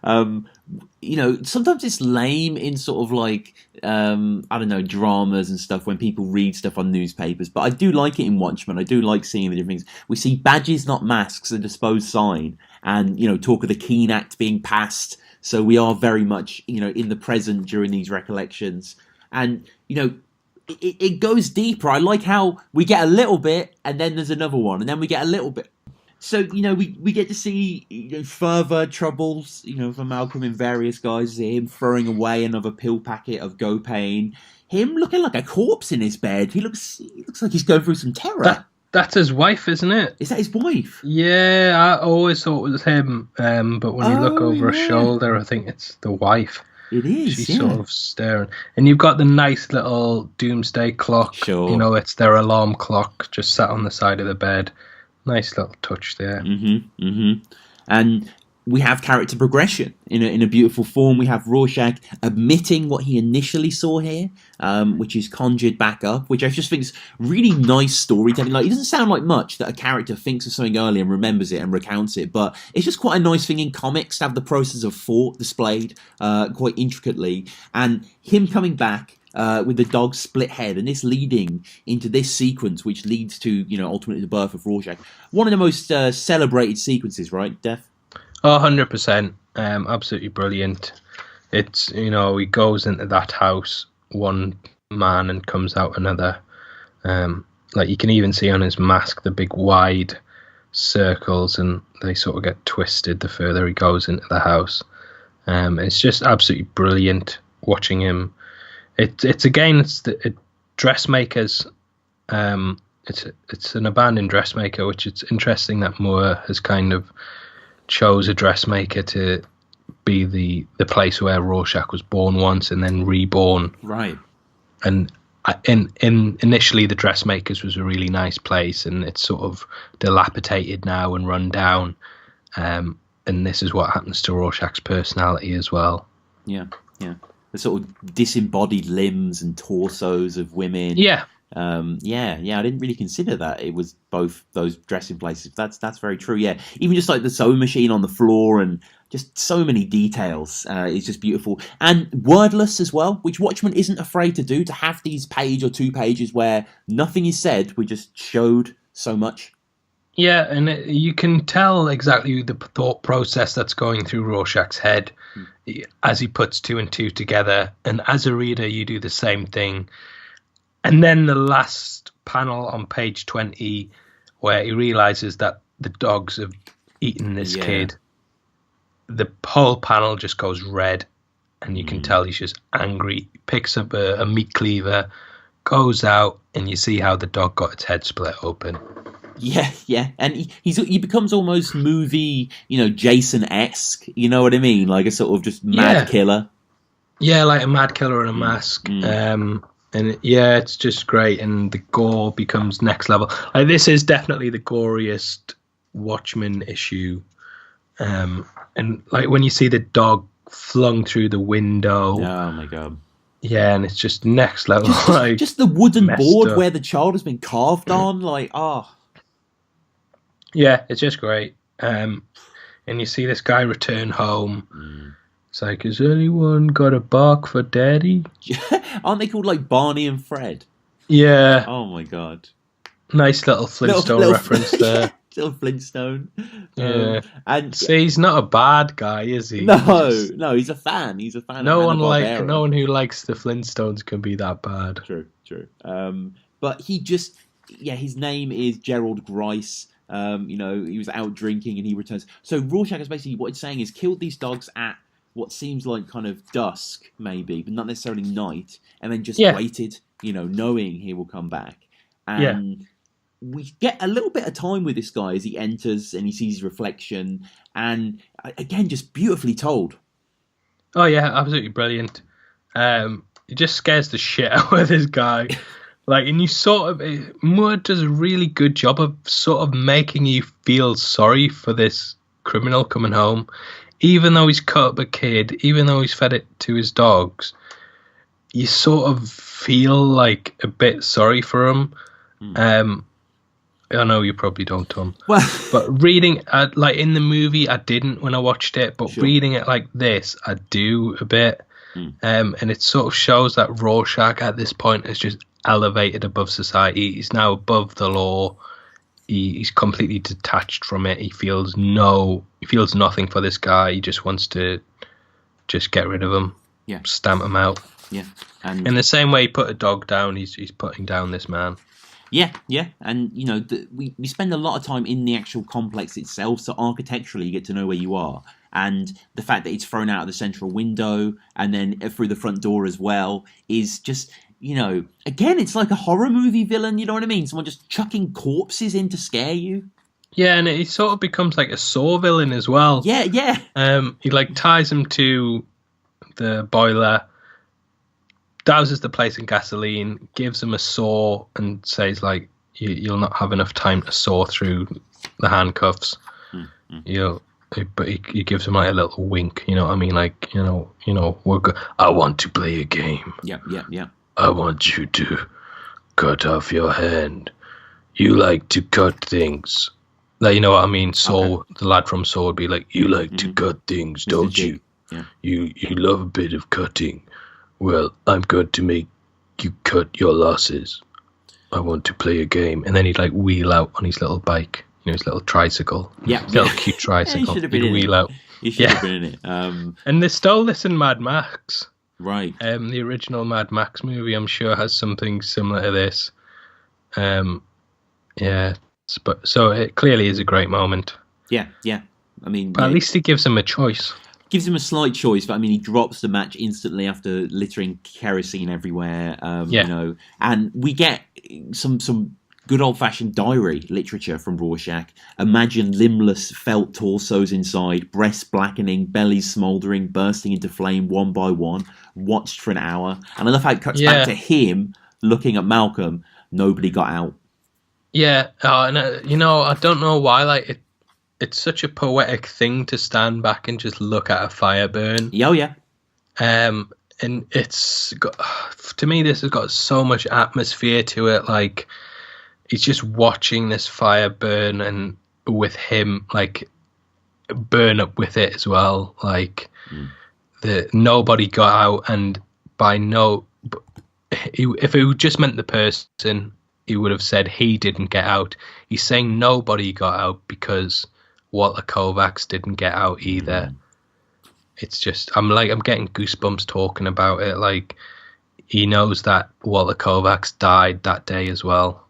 Sometimes it's lame in sort of like, dramas and stuff when people read stuff on newspapers, but I do like it in Watchmen. I do like seeing the different things. We see badges, not masks, a disposed sign, and, talk of the Keene Act being passed. So we are very much, in the present during these recollections. And, it goes deeper. I like how we get a little bit and then there's another one and then we get a little bit. So, we get to see further troubles, for Malcolm in various guises. Him throwing away another pill packet of Gopain. Him looking like a corpse in his bed. He looks like he's going through some terror. That's his wife, isn't it? Is that his wife? Yeah, I always thought it was him. But when you look over her shoulder, I think it's the wife. It is, She's sort of staring. And you've got the nice little doomsday clock. Sure. It's their alarm clock just sat on the side of the bed. Nice little touch there. And we have character progression in a beautiful form. We have Rorschach admitting what he initially saw here, which is conjured back up, which I just think is really nice storytelling. Like, it doesn't sound like much that a character thinks of something early and remembers it and recounts it, but it's just quite a nice thing in comics to have the process of thought displayed quite intricately. And him coming back with the dog's split head, and this leading into this sequence, which leads to ultimately the birth of Rorschach. One of the most celebrated sequences, right, Def? Oh, 100%. Absolutely brilliant. It's he goes into that house one man and comes out another. Like you can even see on his mask the big wide circles, and they sort of get twisted the further he goes into the house. It's just absolutely brilliant watching him. It's the dressmakers. It's an abandoned dressmaker, which it's interesting that Moore has kind of chose a dressmaker to be the place where Rorschach was born once and then reborn. Right. And initially the dressmakers was a really nice place, and it's sort of dilapidated now and run down. And this is what happens to Rorschach's personality as well. Yeah. The sort of disembodied limbs and torsos of women. Yeah. I didn't really consider that it was both those dressing places. That's very true. Yeah, even just like the sewing machine on the floor and just so many details. It's just beautiful and wordless as well, which Watchmen isn't afraid to do. To have these page or 2 pages where nothing is said, we just showed so much. Yeah, and you can tell exactly the thought process that's going through Rorschach's head as he puts 2 and 2 together. And as a reader, you do the same thing. And then the last panel on page 20, where he realizes that the dogs have eaten this kid, the whole panel just goes red, and you can tell he's just angry. He picks up a meat cleaver, goes out, and you see how the dog got its head split open. Yeah, and he becomes almost movie, Jason-esque. You know what I mean? Like a sort of just mad killer. Yeah, like a mad killer in a mask. And it's just great, and the gore becomes next level. Like this is definitely the goriest Watchmen issue. And like when you see the dog flung through the window. Oh my god. Yeah, and it's just next level. Just the wooden board up. where the child has been carved on, Yeah, it's just great. And you see this guy return home. It's like, has anyone got a bark for daddy? Aren't they called like Barney and Fred? Yeah. Oh my god. Nice little Flintstone reference there. Little Flintstone. Yeah. And see, he's not a bad guy, is he? No, he's a fan. He's a fan. No one who likes the Flintstones can be that bad. True. But he just, his name is Gerald Goriest. He was out drinking and he returns. So Rorschach is basically what it's saying is killed these dogs at what seems like kind of dusk, maybe, but not necessarily night, and then just waited, knowing he will come back. And we get a little bit of time with this guy as he enters and he sees his reflection, and again, just beautifully told. Oh yeah, absolutely brilliant. It just scares the shit out of this guy. Like, and you Moore does a really good job of sort of making you feel sorry for this criminal coming home. Even though he's cut up a kid, even though he's fed it to his dogs, you sort of feel like a bit sorry for him. I know you probably don't, Tom. Well, but reading, like in the movie, I didn't when I watched it, but reading it like this, I do a bit. And it sort of shows that Rorschach at this point is just elevated above society. He's now above the law. He's completely detached from it. He feels nothing for this guy. He just wants to just get rid of him. Yeah. Stamp him out. Yeah. And in the same way he put a dog down, he's putting down this man. Yeah. And, we spend a lot of time in the actual complex itself, so architecturally you get to know where you are. And the fact that it's thrown out of the central window and then through the front door as well is just... again, it's like a horror movie villain, you know what I mean? Someone just chucking corpses in to scare you. Yeah, and he sort of becomes like a Saw villain as well. Yeah. He like ties him to the boiler, douses the place in gasoline, gives him a saw, and says like, "You'll not have enough time to saw through the handcuffs." But he gives him like a little wink. You know what I mean? Like, we're good. I want to play a game. Yeah. I want you to cut off your hand. You like to cut things. Like, you know what I mean? So the lad from Saw would be like, you like to cut things, don't you? Yeah. You love a bit of cutting. Well, I'm going to make you cut your losses. I want to play a game. And then he'd like wheel out on his little bike, his little tricycle. Yeah. His little cute tricycle. He should have been in wheel it. out. He should have been in it. And they stole this in Mad Max. Right. The original Mad Max movie, I'm sure, has something similar to this. So it clearly is a great moment. Yeah. I mean, but at least he gives him a choice. Gives him a slight choice, but I mean, he drops the match instantly after littering kerosene everywhere. And we get some good old-fashioned diary literature from Rorschach. Imagine limbless felt torsos inside, breasts blackening, bellies smouldering, bursting into flame one by one, watched for an hour. And I love how it cuts back to him looking at Malcolm. Nobody got out. Yeah, I don't know why, it's such a poetic thing to stand back and just look at a fire burn. Oh, yeah. And it's got, to me, this has got so much atmosphere to it. Like, he's just watching this fire burn, and with him, like, burn up with it as well. Like, nobody got out, and if it just meant the person, he would have said he didn't get out. He's saying nobody got out because Walter Kovacs didn't get out either. It's just, I'm getting goosebumps talking about it. Like, he knows that Walter Kovacs died that day as well.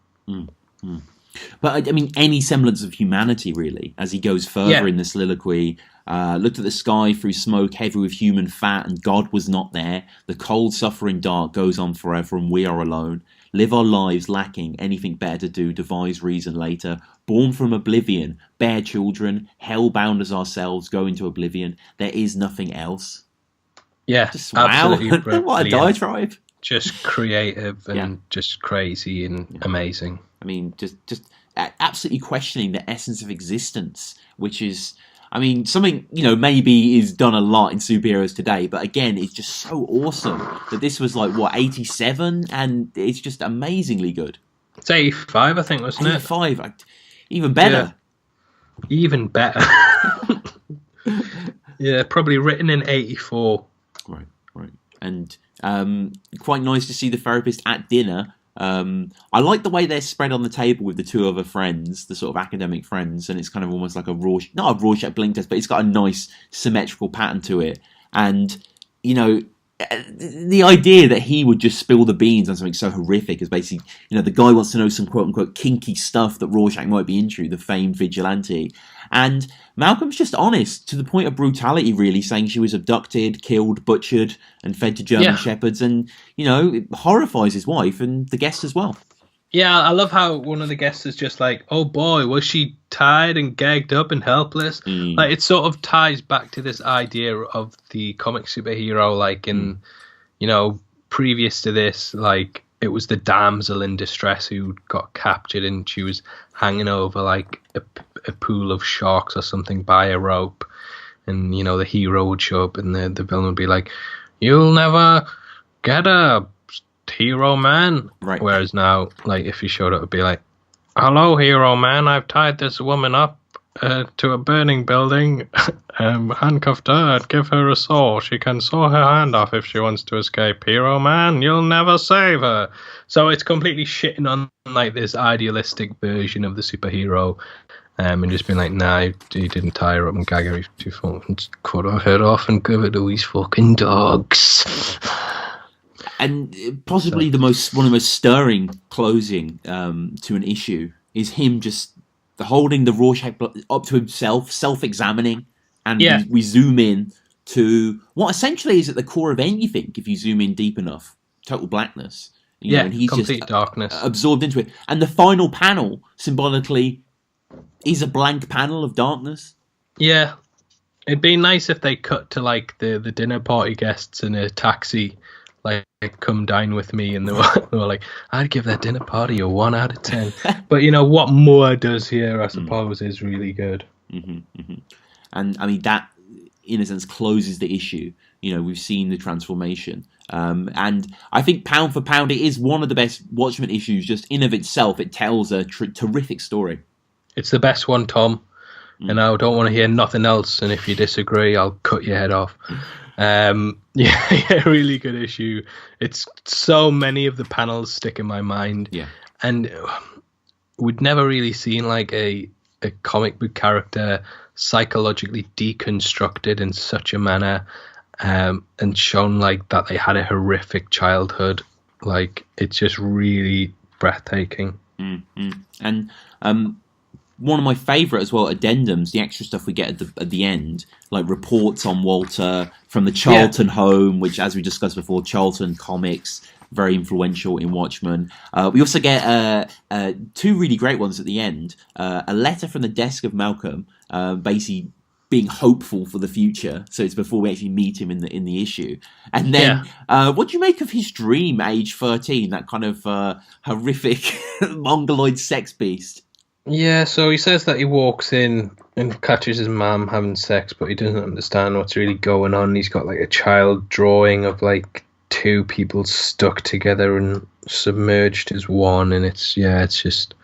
But I mean, any semblance of humanity, really, as he goes further in the soliloquy. Looked at the sky through smoke heavy with human fat, and God was not there. The cold, suffering dark goes on forever, and we are alone. Live our lives lacking anything better to do, devise reason later. Born from oblivion, bear children, hell-bound as ourselves, go into oblivion. There is nothing else. Yeah, just wow. What a diatribe. Just creative and just crazy and amazing. I mean, just absolutely questioning the essence of existence, which is, I mean, something, maybe is done a lot in superheroes today, but again, it's just so awesome that this was 87? And it's just amazingly good. It's 85, I think, wasn't 85. It? 85. Even better. Yeah. Even better. Yeah, probably written in 84. Right. And quite nice to see the therapist at dinner. I like the way they're spread on the table with the two other friends, the sort of academic friends, and it's kind of almost like not a Rorschach blink test, but it's got a nice symmetrical pattern to it. And, the idea that he would just spill the beans on something so horrific is basically, the guy wants to know some quote-unquote kinky stuff that Rorschach might be into, the famed vigilante. And Malcolm's just honest, to the point of brutality, really, saying she was abducted, killed, butchered, and fed to German shepherds, and, it horrifies his wife and the guests as well. Yeah, I love how one of the guests is just like, oh boy, was she tied and gagged up and helpless? Like, it sort of ties back to this idea of the comic superhero, like in, previous to this, like, it was the damsel in distress who got captured and she was hanging over like a pool of sharks or something by a rope. And, the hero would show up and the villain would be like, you'll never get a hero man. Right. Whereas now, like, if he showed up, it would be like, hello, hero man, I've tied this woman up to a burning building, handcuffed her and give her a saw. She can saw her hand off if she wants to escape. Hero man, you'll never save her. So it's completely shitting on like this idealistic version of the superhero, and just being like, nah, he didn't tie her up and gag her. He fucking cut her head off and give it to his fucking dogs. And possibly one of the most stirring closing to an issue is him just holding the Rorschach up to himself, self-examining, and we zoom in to what essentially is at the core of anything. If you zoom in deep enough, total blackness. And he's complete just darkness, absorbed into it. And the final panel symbolically is a blank panel of darkness. Yeah, it'd be nice if they cut to like the dinner party guests in a taxi. Like, come dine with me, and they were like, I'd give that dinner party a 1 out of 10. But what Moore does here, I suppose, is really good. And I mean, that in a sense closes the issue. We've seen the transformation, and I think pound for pound, it is one of the best Watchmen issues. Just in of itself, it tells a terrific story. It's the best one, Tom, and I don't want to hear nothing else. And if you disagree, I'll cut your head off. Yeah, really good issue. It's so many of the panels stick in my mind. Yeah. And we'd never really seen like a comic book character psychologically deconstructed in such a manner, and shown like that they had a horrific childhood. Like, it's just really breathtaking. And one of my favourite as well addendums, the extra stuff we get at the end, like reports on Walter from the Charlton home, which, as we discussed before, Charlton comics, very influential in Watchmen. We also get two really great ones at the end. A letter from the desk of Malcolm, basically being hopeful for the future. So it's before we actually meet him in the issue. And then, what do you make of his dream, age 13? That kind of horrific mongoloid sex beast. Yeah, so he says that he walks in and catches his mum having sex, but he doesn't understand what's really going on. He's got like a child drawing of like two people stuck together and submerged as one, and it's just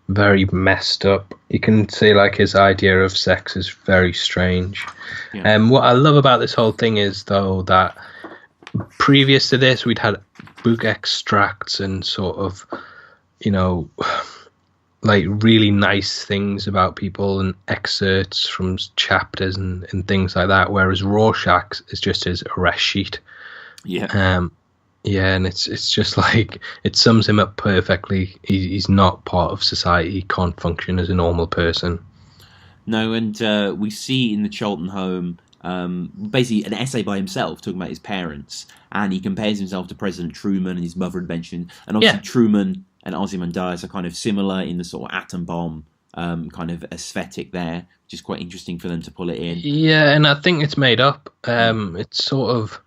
very messed up. You can see like his idea of sex is very strange. And what I love about this whole thing is, though, that previous to this we'd had book extracts and sort of, like really nice things about people and excerpts from chapters and things like that, whereas Rorschach is just his arrest sheet. And it's just like, it sums him up perfectly. He's not part of society. He can't function as a normal person. No, and we see in the Charlton home basically an essay by himself talking about his parents, and he compares himself to President Truman and his mother had mentioned, and obviously Truman and Ozymandias are kind of similar in the sort of atom bomb kind of aesthetic there, which is quite interesting for them to pull it in. Yeah, and I think it's made up. It's sort of,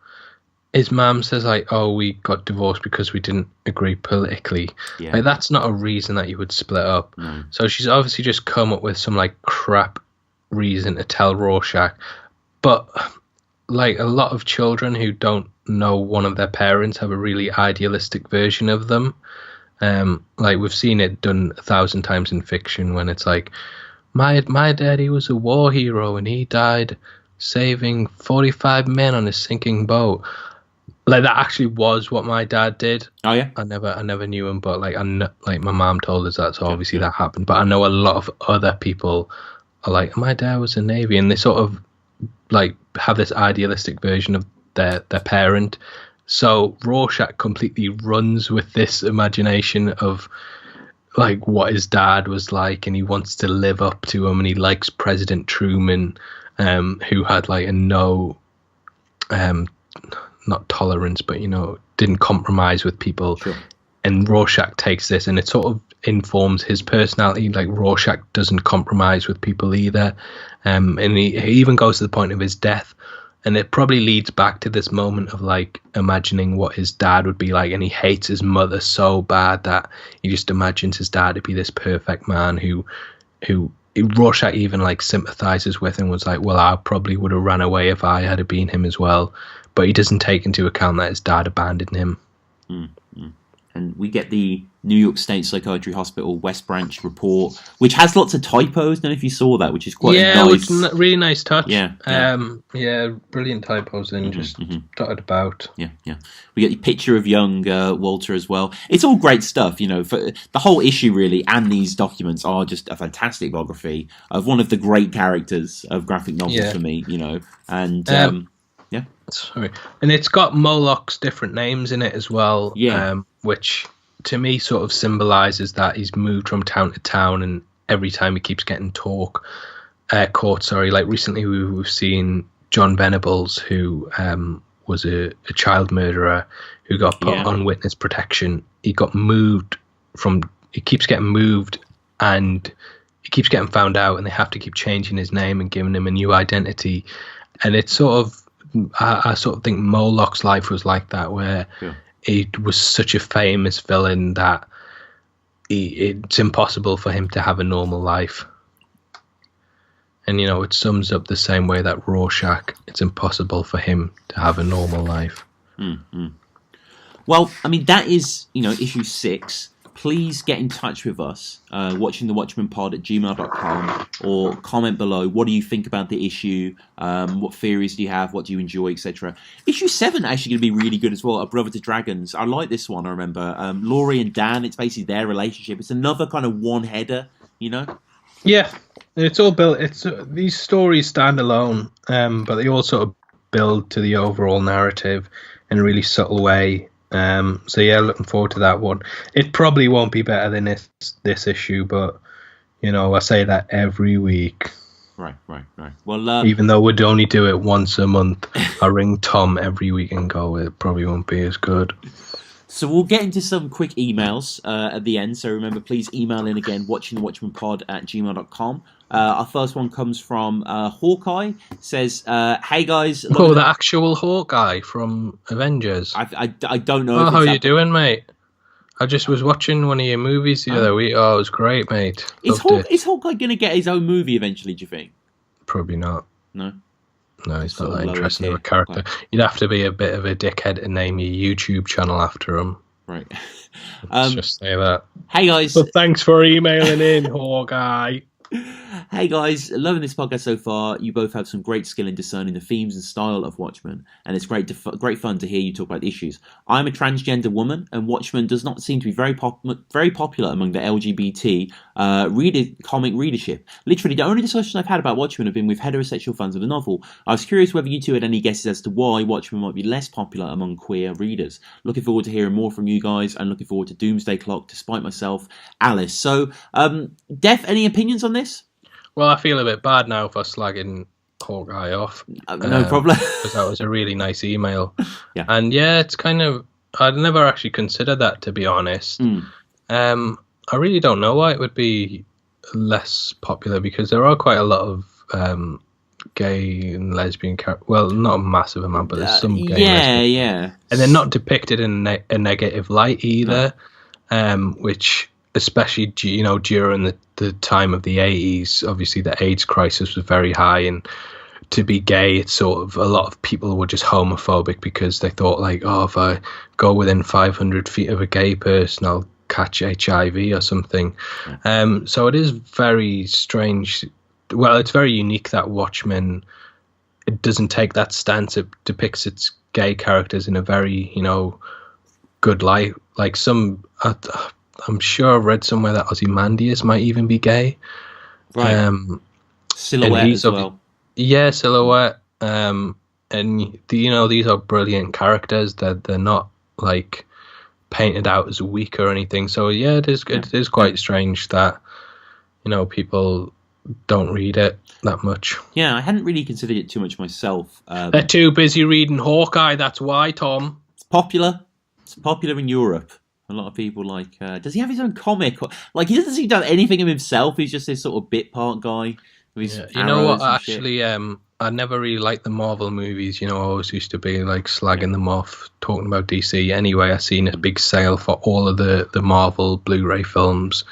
his mum says like, "Oh, we got divorced because we didn't agree politically." Like, that's not a reason that you would split up. So she's obviously just come up with some like crap reason to tell Rorschach. But like, a lot of children who don't know one of their parents have a really idealistic version of them. Like, we've seen it done 1,000 times in fiction when it's like, my daddy was a war hero and he died saving 45 men on a sinking boat. Like, that actually was what my dad did. Oh yeah, I never knew him, but like, like my mom told us that, so obviously that happened. But I know a lot of other people are like, my dad was a Navy, and they sort of like have this idealistic version of their parent. So Rorschach completely runs with this imagination of like what his dad was like, and he wants to live up to him, and he likes President Truman, who had like a no, not tolerance, but didn't compromise with people. And Rorschach takes this, and it sort of informs his personality. Like, Rorschach doesn't compromise with people either, and he even goes to the point of his death. And it probably leads back to this moment of like imagining what his dad would be like, and he hates his mother so bad that he just imagines his dad to be this perfect man who Rorschach even like sympathizes with and was like, well, I probably would have ran away if I had been him as well. But he doesn't take into account that his dad abandoned him. And we get the New York State Psychiatry Hospital West Branch report, which has lots of typos. I don't know if you saw that, which is quite nice. Yeah, really nice touch. Yeah. Brilliant typos and just dotted about. Yeah. We get the picture of young Walter as well. It's all great stuff, for the whole issue really, and these documents are just a fantastic biography of one of the great characters of graphic novels for me, and Sorry, and it's got Moloch's different names in it as well. Which to me sort of symbolizes that he's moved from town to town, and every time he keeps getting caught. Like recently we've seen John Venables, who was a child murderer who got put on witness protection. He keeps getting moved, and he keeps getting found out, and they have to keep changing his name and giving him a new identity. And it's sort of, I sort of think Moloch's life was like that, where he was such a famous villain that it's impossible for him to have a normal life. And, it sums up the same way that Rorschach, it's impossible for him to have a normal life. Well, I mean, that is, issue 6. please get in touch with us, watchingthewatchmenpod@gmail.com, or comment below. What do you think about the issue? What theories do you have? What do you enjoy, etc. Issue 7 actually going to be really good as well. A Brother to Dragons. I like this one. I remember Laurie and Dan. It's basically their relationship. It's another kind of one-header, you know. Yeah, it's all built. It's these stories stand alone, but they all sort of build to the overall narrative in a really subtle way. So yeah, looking forward to that one. It probably won't be better than this issue, but you know, I say that every week. Right. Well, even though we'd only do it once a month, I ring Tom every week and go, it probably won't be as good. So we'll get into some quick emails at the end. So remember, please email in again, watchingthewatchmenpod@gmail.com. Our first one comes from Hawkeye. Says, "Hey guys." The actual Hawkeye from Avengers. I don't know. Oh, how you doing, mate? I just was watching one of your movies the other week. Oh, it was great, mate. Is Hawkeye going to get his own movie eventually, do you think? Probably not. No? No, he's not that interesting of a character. Okay. You'd have to be a bit of a dickhead to name your YouTube channel after him. Right. Let's just say that. Hey, guys. Well, thanks for emailing in, Hawkeye. Hey guys, loving this podcast so far. You both have some great skill in discerning the themes and style of Watchmen, and it's great fun to hear you talk about the issues. I'm a transgender woman, and Watchmen does not seem to be very popular among the LGBT comic readership. Literally, the only discussions I've had about Watchmen have been with heterosexual fans of the novel. I was curious whether you two had any guesses as to why Watchmen might be less popular among queer readers. Looking forward to hearing more from you guys, and looking forward to Doomsday Clock, despite myself, Alice. So, Def, any opinions on this? Well, I feel a bit bad now for slagging Hawkeye off. No problem. Because that was a really nice email. Yeah. And yeah, it's kind of, I'd never actually considered that, to be honest. I really don't know why it would be less popular, because there are quite a lot of gay and lesbian characters. Well, not a massive amount, but there's some gay and lesbian. Yeah. And they're not depicted in a negative light either, which... especially, you know, during the time of the 80s, obviously the AIDS crisis was very high, and to be gay, it's sort of, a lot of people were just homophobic because they thought, like, oh, if I go within 500 feet of a gay person, I'll catch HIV or something. So it is very strange. Well, it's very unique that Watchmen, it doesn't take that stance. It depicts its gay characters in a very, you know, good light. Like I'm sure I've read somewhere that Ozymandias might even be gay. Right. Silhouette as well. Yeah, Silhouette. And you know, these are brilliant characters. They're not like painted out as weak or anything. So yeah, it is quite strange that, you know, people don't read it that much. Yeah, I hadn't really considered it too much myself. They're too busy reading Hawkeye. That's why, Tom. It's popular. It's popular in Europe. A lot of people like. Does he have his own comic? Like, he doesn't seem to have anything of himself. He's just this sort of bit part guy. Yeah. You know what? Actually, I never really liked the Marvel movies. You know, I always used to be like slagging them off, talking about DC. Anyway, I seen a big sale for all of the Marvel Blu-ray films.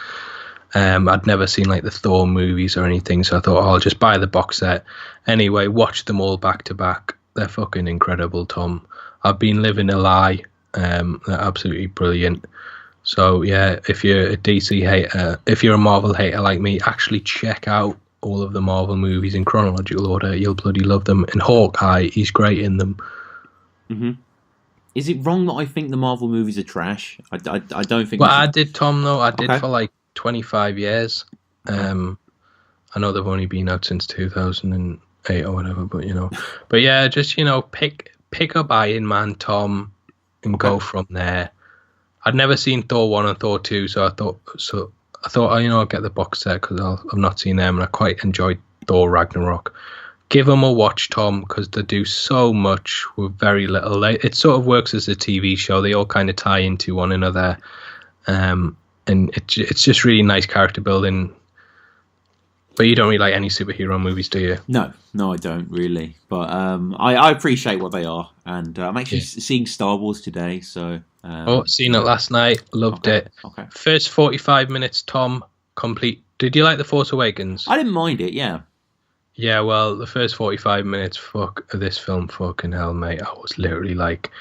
I'd never seen like the Thor movies or anything, so I thought, I'll just buy the box set. Anyway, watch them all back to back. They're fucking incredible, Tom. I've been living a lie. They're absolutely brilliant. So yeah, if you're a DC hater, if you're a Marvel hater like me, actually check out all of the Marvel movies in chronological order. You'll bloody love them. And Hawkeye, he's great in them. Mm-hmm. Is it wrong that I think the Marvel movies are trash? I don't think. Well, I did, Tom. Though I did for like 25 years. I know they've only been out since 2008 or whatever, but you know. But yeah, just, you know, pick up Iron Man, Tom. And go from there. I'd never seen Thor 1 and Thor 2, so I thought, you know, I'll get the box set because I've not seen them, and I quite enjoyed Thor Ragnarok. Give them a watch, Tom, because they do so much with very little. It sort of works as a TV show. They all kind of tie into one another, and it's just really nice character building. But you don't really like any superhero movies, do you? No, I don't really. But I appreciate what they are, and I'm actually seeing Star Wars today. So seen it last night, loved it. Okay. First 45 minutes, Tom, complete. Did you like The Force Awakens? I didn't mind it. Yeah. Yeah, well, the first 45 minutes, of this film, fucking hell, mate. I was literally like,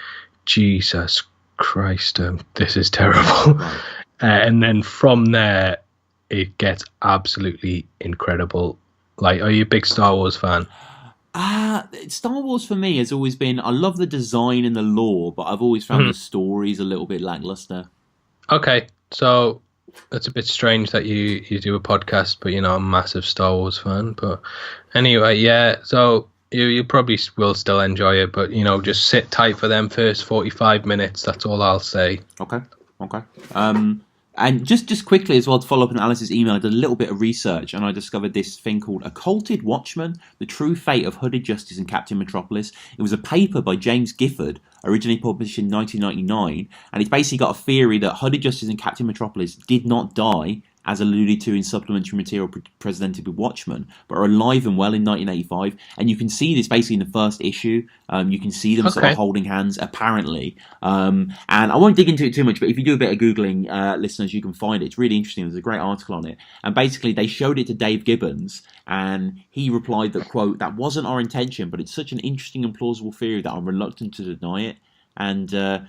Jesus Christ, this is terrible. Right. and then from there it gets absolutely incredible. Like, are you a big Star Wars fan? Star Wars for me has always been, I love the design and the lore, but I've always found the stories a little bit lackluster. Okay, so it's a bit strange that you do a podcast, but I'm a massive Star Wars fan. But anyway, yeah, so you probably will still enjoy it, but just sit tight for them first 45 minutes. That's all I'll say. Okay. And just quickly as well, to follow up on Alice's email, I did a little bit of research and I discovered this thing called Occulted Watchmen, The True Fate of Hooded Justice and Captain Metropolis. It was a paper by James Gifford, originally published in 1999, and it's basically got a theory that Hooded Justice and Captain Metropolis did not die, as alluded to in supplementary material presented with Watchmen, but are alive and well in 1985. And you can see this basically in the first issue. You can see them sort of holding hands, apparently. And I won't dig into it too much, but if you do a bit of Googling, listeners, you can find it. It's really interesting. There's a great article on it. And basically, they showed it to Dave Gibbons, and he replied that, quote, "That wasn't our intention, but it's such an interesting and plausible theory that I'm reluctant to deny it." And yeah.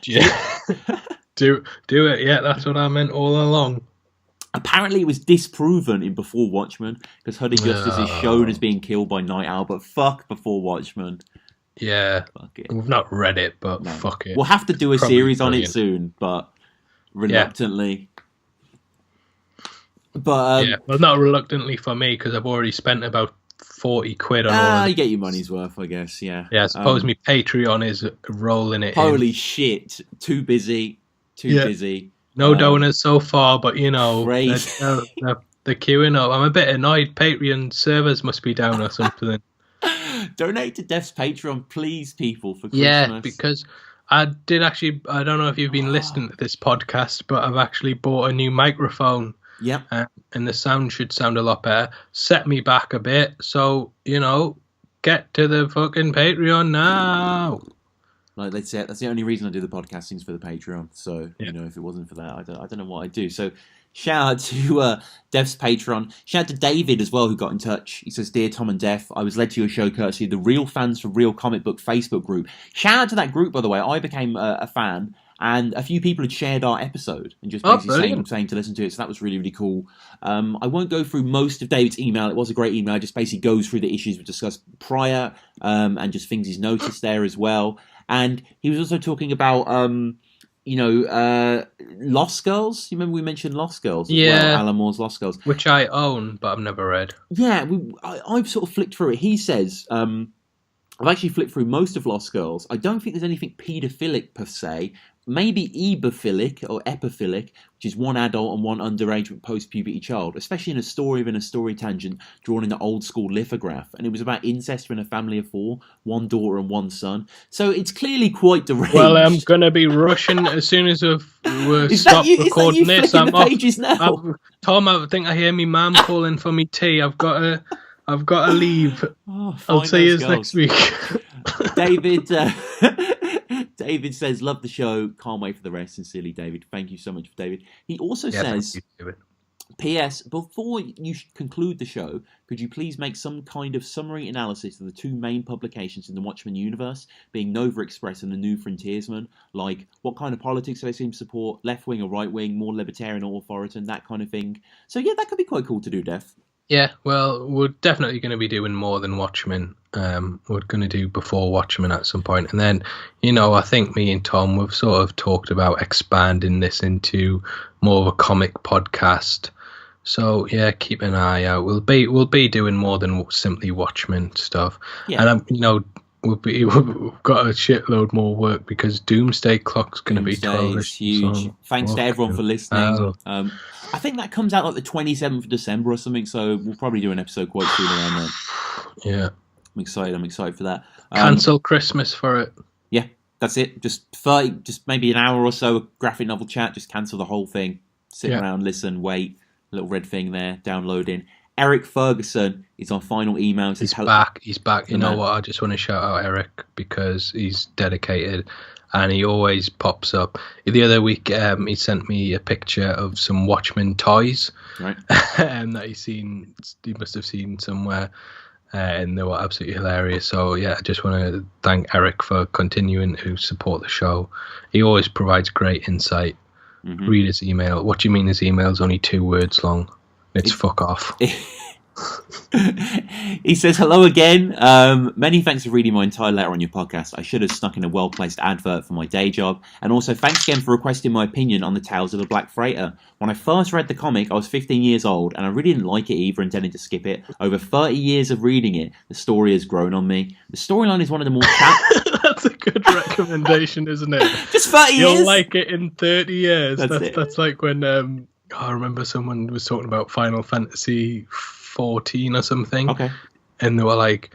do it. Yeah, that's what I meant all along. Apparently, it was disproven in Before Watchmen, because Hooded Justice is shown as being killed by Night Owl, but fuck Before Watchmen. Yeah. Fuck it. We've not read it, but fuck it. We'll have to do a series on it soon, but reluctantly. Yeah. But well, not reluctantly for me, because I've already spent about 40 quid on all. You get your money's worth, I guess, yeah. Yeah, I suppose my Patreon is rolling it Holy shit. Too busy. Busy. No donors so far, but they're queuing up. I'm a bit annoyed. Patreon servers must be down or something. Donate to Def's Patreon, please, people, for Christmas. Yeah, because I don't know if you've been listening to this podcast, but I've actually bought a new microphone. Yep. And the sound should sound a lot better. Set me back a bit, so, get to the fucking Patreon now. Like they said, that's the only reason I do the podcastings for the Patreon. So, if it wasn't for that, I don't know what I'd do. So, shout out to Dev's Patreon. Shout out to David as well, who got in touch. He says, "Dear Tom and Dev, I was led to your show courtesy of the Real Fans for Real Comic Book Facebook group." Shout out to that group, by the way. I became a fan, and a few people had shared our episode and just basically saying to listen to it. So that was really, really cool. I won't go through most of David's email. It was a great email. It just basically goes through the issues we discussed prior, and just things he's noticed there as well. And he was also talking about, Lost Girls. You remember we mentioned Lost Girls as well? Alan Moore's Lost Girls. Which I own, but I've never read. Yeah, I've sort of flicked through it. He says, I've actually flipped through most of Lost Girls. I don't think there's anything paedophilic per se. Maybe ebiphilic or epiphilic, which is one adult and one underage post-puberty child, especially in a story within a story tangent drawn in the old school lithograph. And it was about incest in a family of 4, one daughter and one son. So it's clearly quite deranged. Well, I'm going to be rushing as soon as we've stopped recording this. I'm off. Pages now? Tom, I think I hear me mum calling for me tea. I've got to leave. I'll see you next week. David says, "Love the show. Can't wait for the rest. Sincerely, David." Thank you so much for David. He also says, "P.S. Before you conclude the show, could you please make some kind of summary analysis of the two main publications in the Watchmen universe, being Nova Express and the New Frontiersman? Like, what kind of politics do they seem to support? Left wing or right wing? More libertarian or authoritarian? That kind of thing." So yeah, that could be quite cool to do, Def. Yeah, well, we're definitely going to be doing more than Watchmen. We're going to do Before Watchmen at some point. And then, I think me and Tom, we've sort of talked about expanding this into more of a comic podcast. So, yeah, keep an eye out. We'll be doing more than simply Watchmen stuff. Yeah. And, we've got a shitload more work because Doomsday Clock's going to be 12. Huge. So, thanks to everyone for listening. I think that comes out like the 27th of December or something, so we'll probably do an episode quite soon around then. Yeah. I'm excited for that. Cancel Christmas for it. Yeah, that's it. Just maybe an hour or so of graphic novel chat, just cancel the whole thing. Sit around, listen, wait. A little red thing there, downloading. Eric Ferguson is our final email. He's back. You know what? I just want to shout out Eric because he's dedicated and he always pops up. The other week, he sent me a picture of some Watchmen toys, right? That he must have seen somewhere, and they were absolutely hilarious. So yeah, I just want to thank Eric for continuing to support the show. He always provides great insight read his email. What do you mean his email's only 2 words long? It's fuck off. He says, hello again. Many thanks for reading my entire letter on your podcast. I should have snuck in a well-placed advert for my day job. And also thanks again for requesting my opinion on the Tales of the Black Freighter. When I first read the comic, I was 15 years old, and I really didn't like it either, intending to skip it. Over 30 years of reading it, the story has grown on me. The storyline is one of the more... That's a good recommendation, isn't it? Just 30 years? You'll like it in 30 years. That's like when... I remember someone was talking about Final Fantasy 14 or something. Okay. And they were like,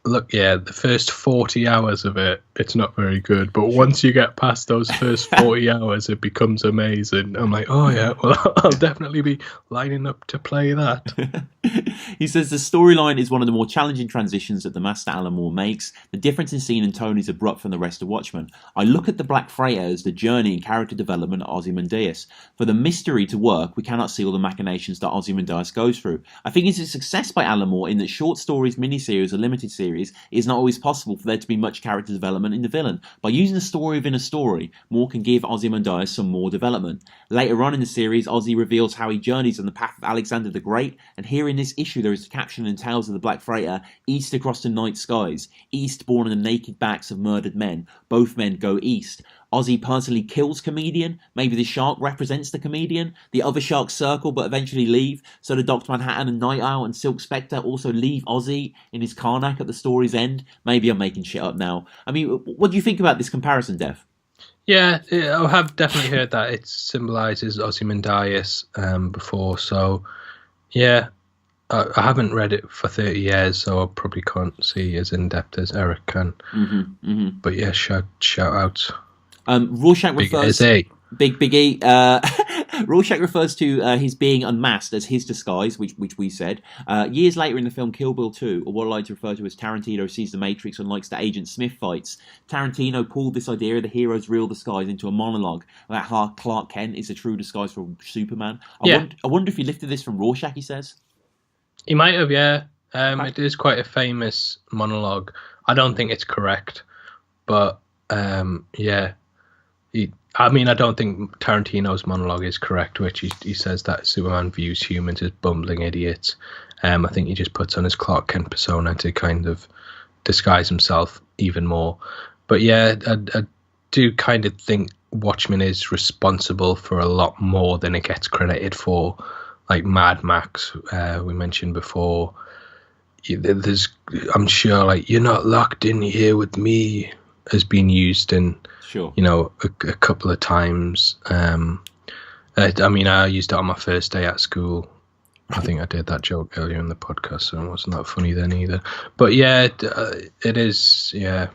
look, yeah, the first 40 hours of it, it's not very good. But once you get past those first 40 hours, it becomes amazing. I'm like, oh, yeah, well, I'll definitely be lining up to play that. He says the storyline is one of the more challenging transitions that the master Alan Moore makes. The difference in scene and tone is abrupt from the rest of Watchmen. I look at the Black Freighter as the journey and character development of Ozymandias. For the mystery to work, we cannot see all the machinations that Ozymandias goes through. I think it's a success by Alan Moore in that short stories, miniseries, or limited series, it is not always possible for there to be much character development in the villain. By using a story within a story, Moore can give Ozymandias some more development. Later on in the series, Ozzy reveals how he journeys on the path of Alexander the Great, and here in this issue there is a caption in Tales of the Black Freighter, East across the night skies, East born on the naked backs of murdered men, both men go east. Ozzy personally kills Comedian, maybe the shark represents the Comedian, the other sharks circle but eventually leave, so the Dr. Manhattan and Night Owl and Silk Spectre also leave Ozzy in his Karnak at the story's end. Maybe I'm making shit up now. I mean, what do you think about this comparison, Dev? Yeah, I have definitely heard that it symbolises Ozymandias before, so yeah, I haven't read it for 30 years, so I probably can't see as in-depth as Eric can. But yeah, shout out. Rorschach refers... Big E. Rorschach refers to his being unmasked as his disguise, which we said. Years later in the film Kill Bill 2, or what I like to refer to as Tarantino sees the Matrix and likes the Agent Smith fights, Tarantino pulled this idea of the hero's real disguise into a monologue about how Clark Kent is a true disguise for Superman. I wonder if he lifted this from Rorschach, he says. He might have, yeah. It is quite a famous monologue. I don't think it's correct, but yeah. I don't think Tarantino's monologue is correct, which he says that Superman views humans as bumbling idiots. I think he just puts on his Clark Kent persona to kind of disguise himself even more. But yeah, I do kind of think Watchmen is responsible for a lot more than it gets credited for. Like Mad Max, we mentioned before. I'm sure, like, you're not locked in here with me has been used in, sure, a couple of times. I used it on my first day at school. I think I did that joke earlier in the podcast, so it wasn't that funny then either. But yeah, it is, yeah.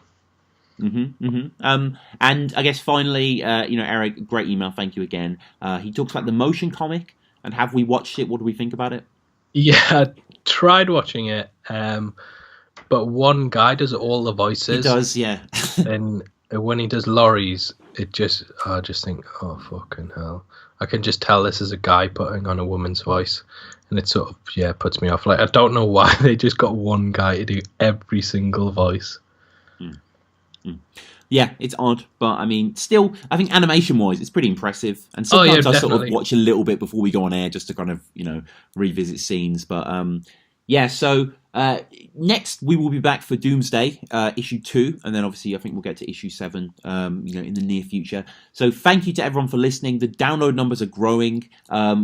And I guess finally, Eric, great email, thank you again. He talks about the motion comic, and have we watched it? What do we think about it? Yeah, I tried watching it, but one guy does all the voices. He does, yeah. And when he does Laurie's, I just think, oh, fucking hell. I can just tell this is a guy putting on a woman's voice. And it sort of, puts me off. Like, I don't know why they just got one guy to do every single voice. Yeah, it's odd, but I mean, still, I think animation-wise, it's pretty impressive. And sometimes I sort of watch a little bit before we go on air just to kind of, revisit scenes. But so next we will be back for Doomsday, issue 2, and then obviously I think we'll get to issue 7, in the near future. So thank you to everyone for listening. The download numbers are growing,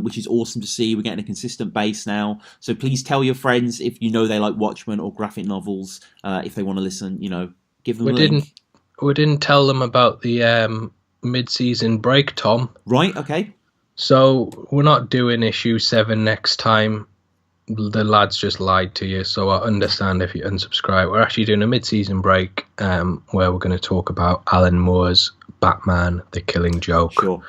which is awesome to see. We're getting a consistent base now. So please tell your friends if you know they like Watchmen or graphic novels, if they want to listen, give them a link. We didn't tell them about the mid-season break, Tom. Right, okay. So we're not doing issue 7 next time. The lads just lied to you, so I understand if you unsubscribe. We're actually doing a mid-season break where we're going to talk about Alan Moore's Batman, The Killing Joke. Sure.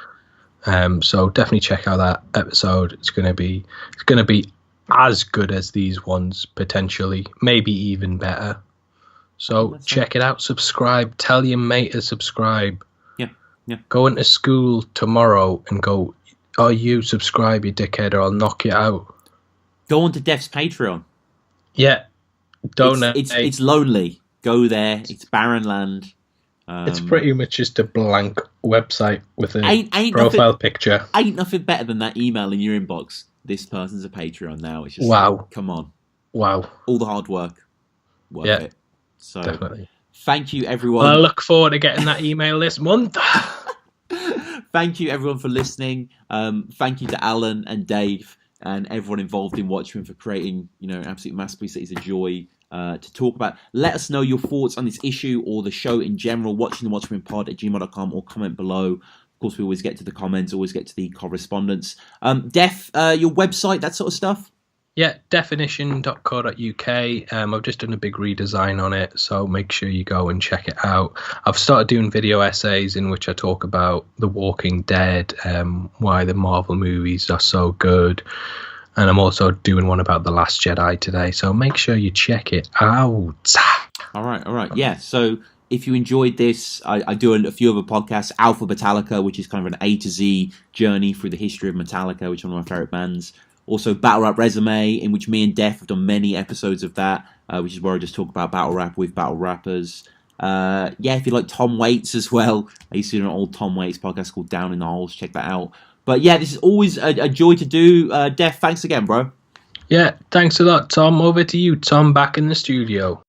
So definitely check out that episode. It's going to be as good as these ones, potentially, maybe even better. So check it out, subscribe, tell your mate to subscribe. Yeah. Go into school tomorrow and go, oh, you subscribe, you dickhead, or I'll knock you out. Go on to Def's Patreon. Yeah, donate. It's lonely. Go there. It's barren land. It's pretty much just a blank website with a ain't profile nothing, picture. Ain't nothing better than that email in your inbox. This person's a Patreon now. It's just wow. Come on. Wow. All the hard work. Worth it. So definitely. Thank you, everyone. Well, I look forward to getting that email this month. Thank you, everyone, for listening. Thank you to Alan and Dave and everyone involved in Watchmen for creating, an absolute masterpiece that is a joy to talk about. Let us know your thoughts on this issue or the show in general, watchingthewatchmenpod@gmail.com, or comment below. Of course, we always get to the comments, always get to the correspondence. Def, your website, that sort of stuff? Yeah, definition.co.uk. I've just done a big redesign on it, so make sure you go and check it out. I've started doing video essays in which I talk about The Walking Dead, why the Marvel movies are so good, and I'm also doing one about The Last Jedi today, so make sure you check it out. All right. Yeah, so if you enjoyed this, I do a few other podcasts, Alpha Metallica, which is kind of an A to Z journey through the history of Metallica, which is one of my favourite bands. Also, Battle Rap Resume, in which me and Def have done many episodes of that, which is where I just talk about battle rap with battle rappers. If you like Tom Waits as well, I used to do an old Tom Waits podcast called Down in the Holes. Check that out. But yeah, this is always a joy to do. Def, thanks again, bro. Yeah, thanks a lot, Tom. Over to you, Tom, back in the studio.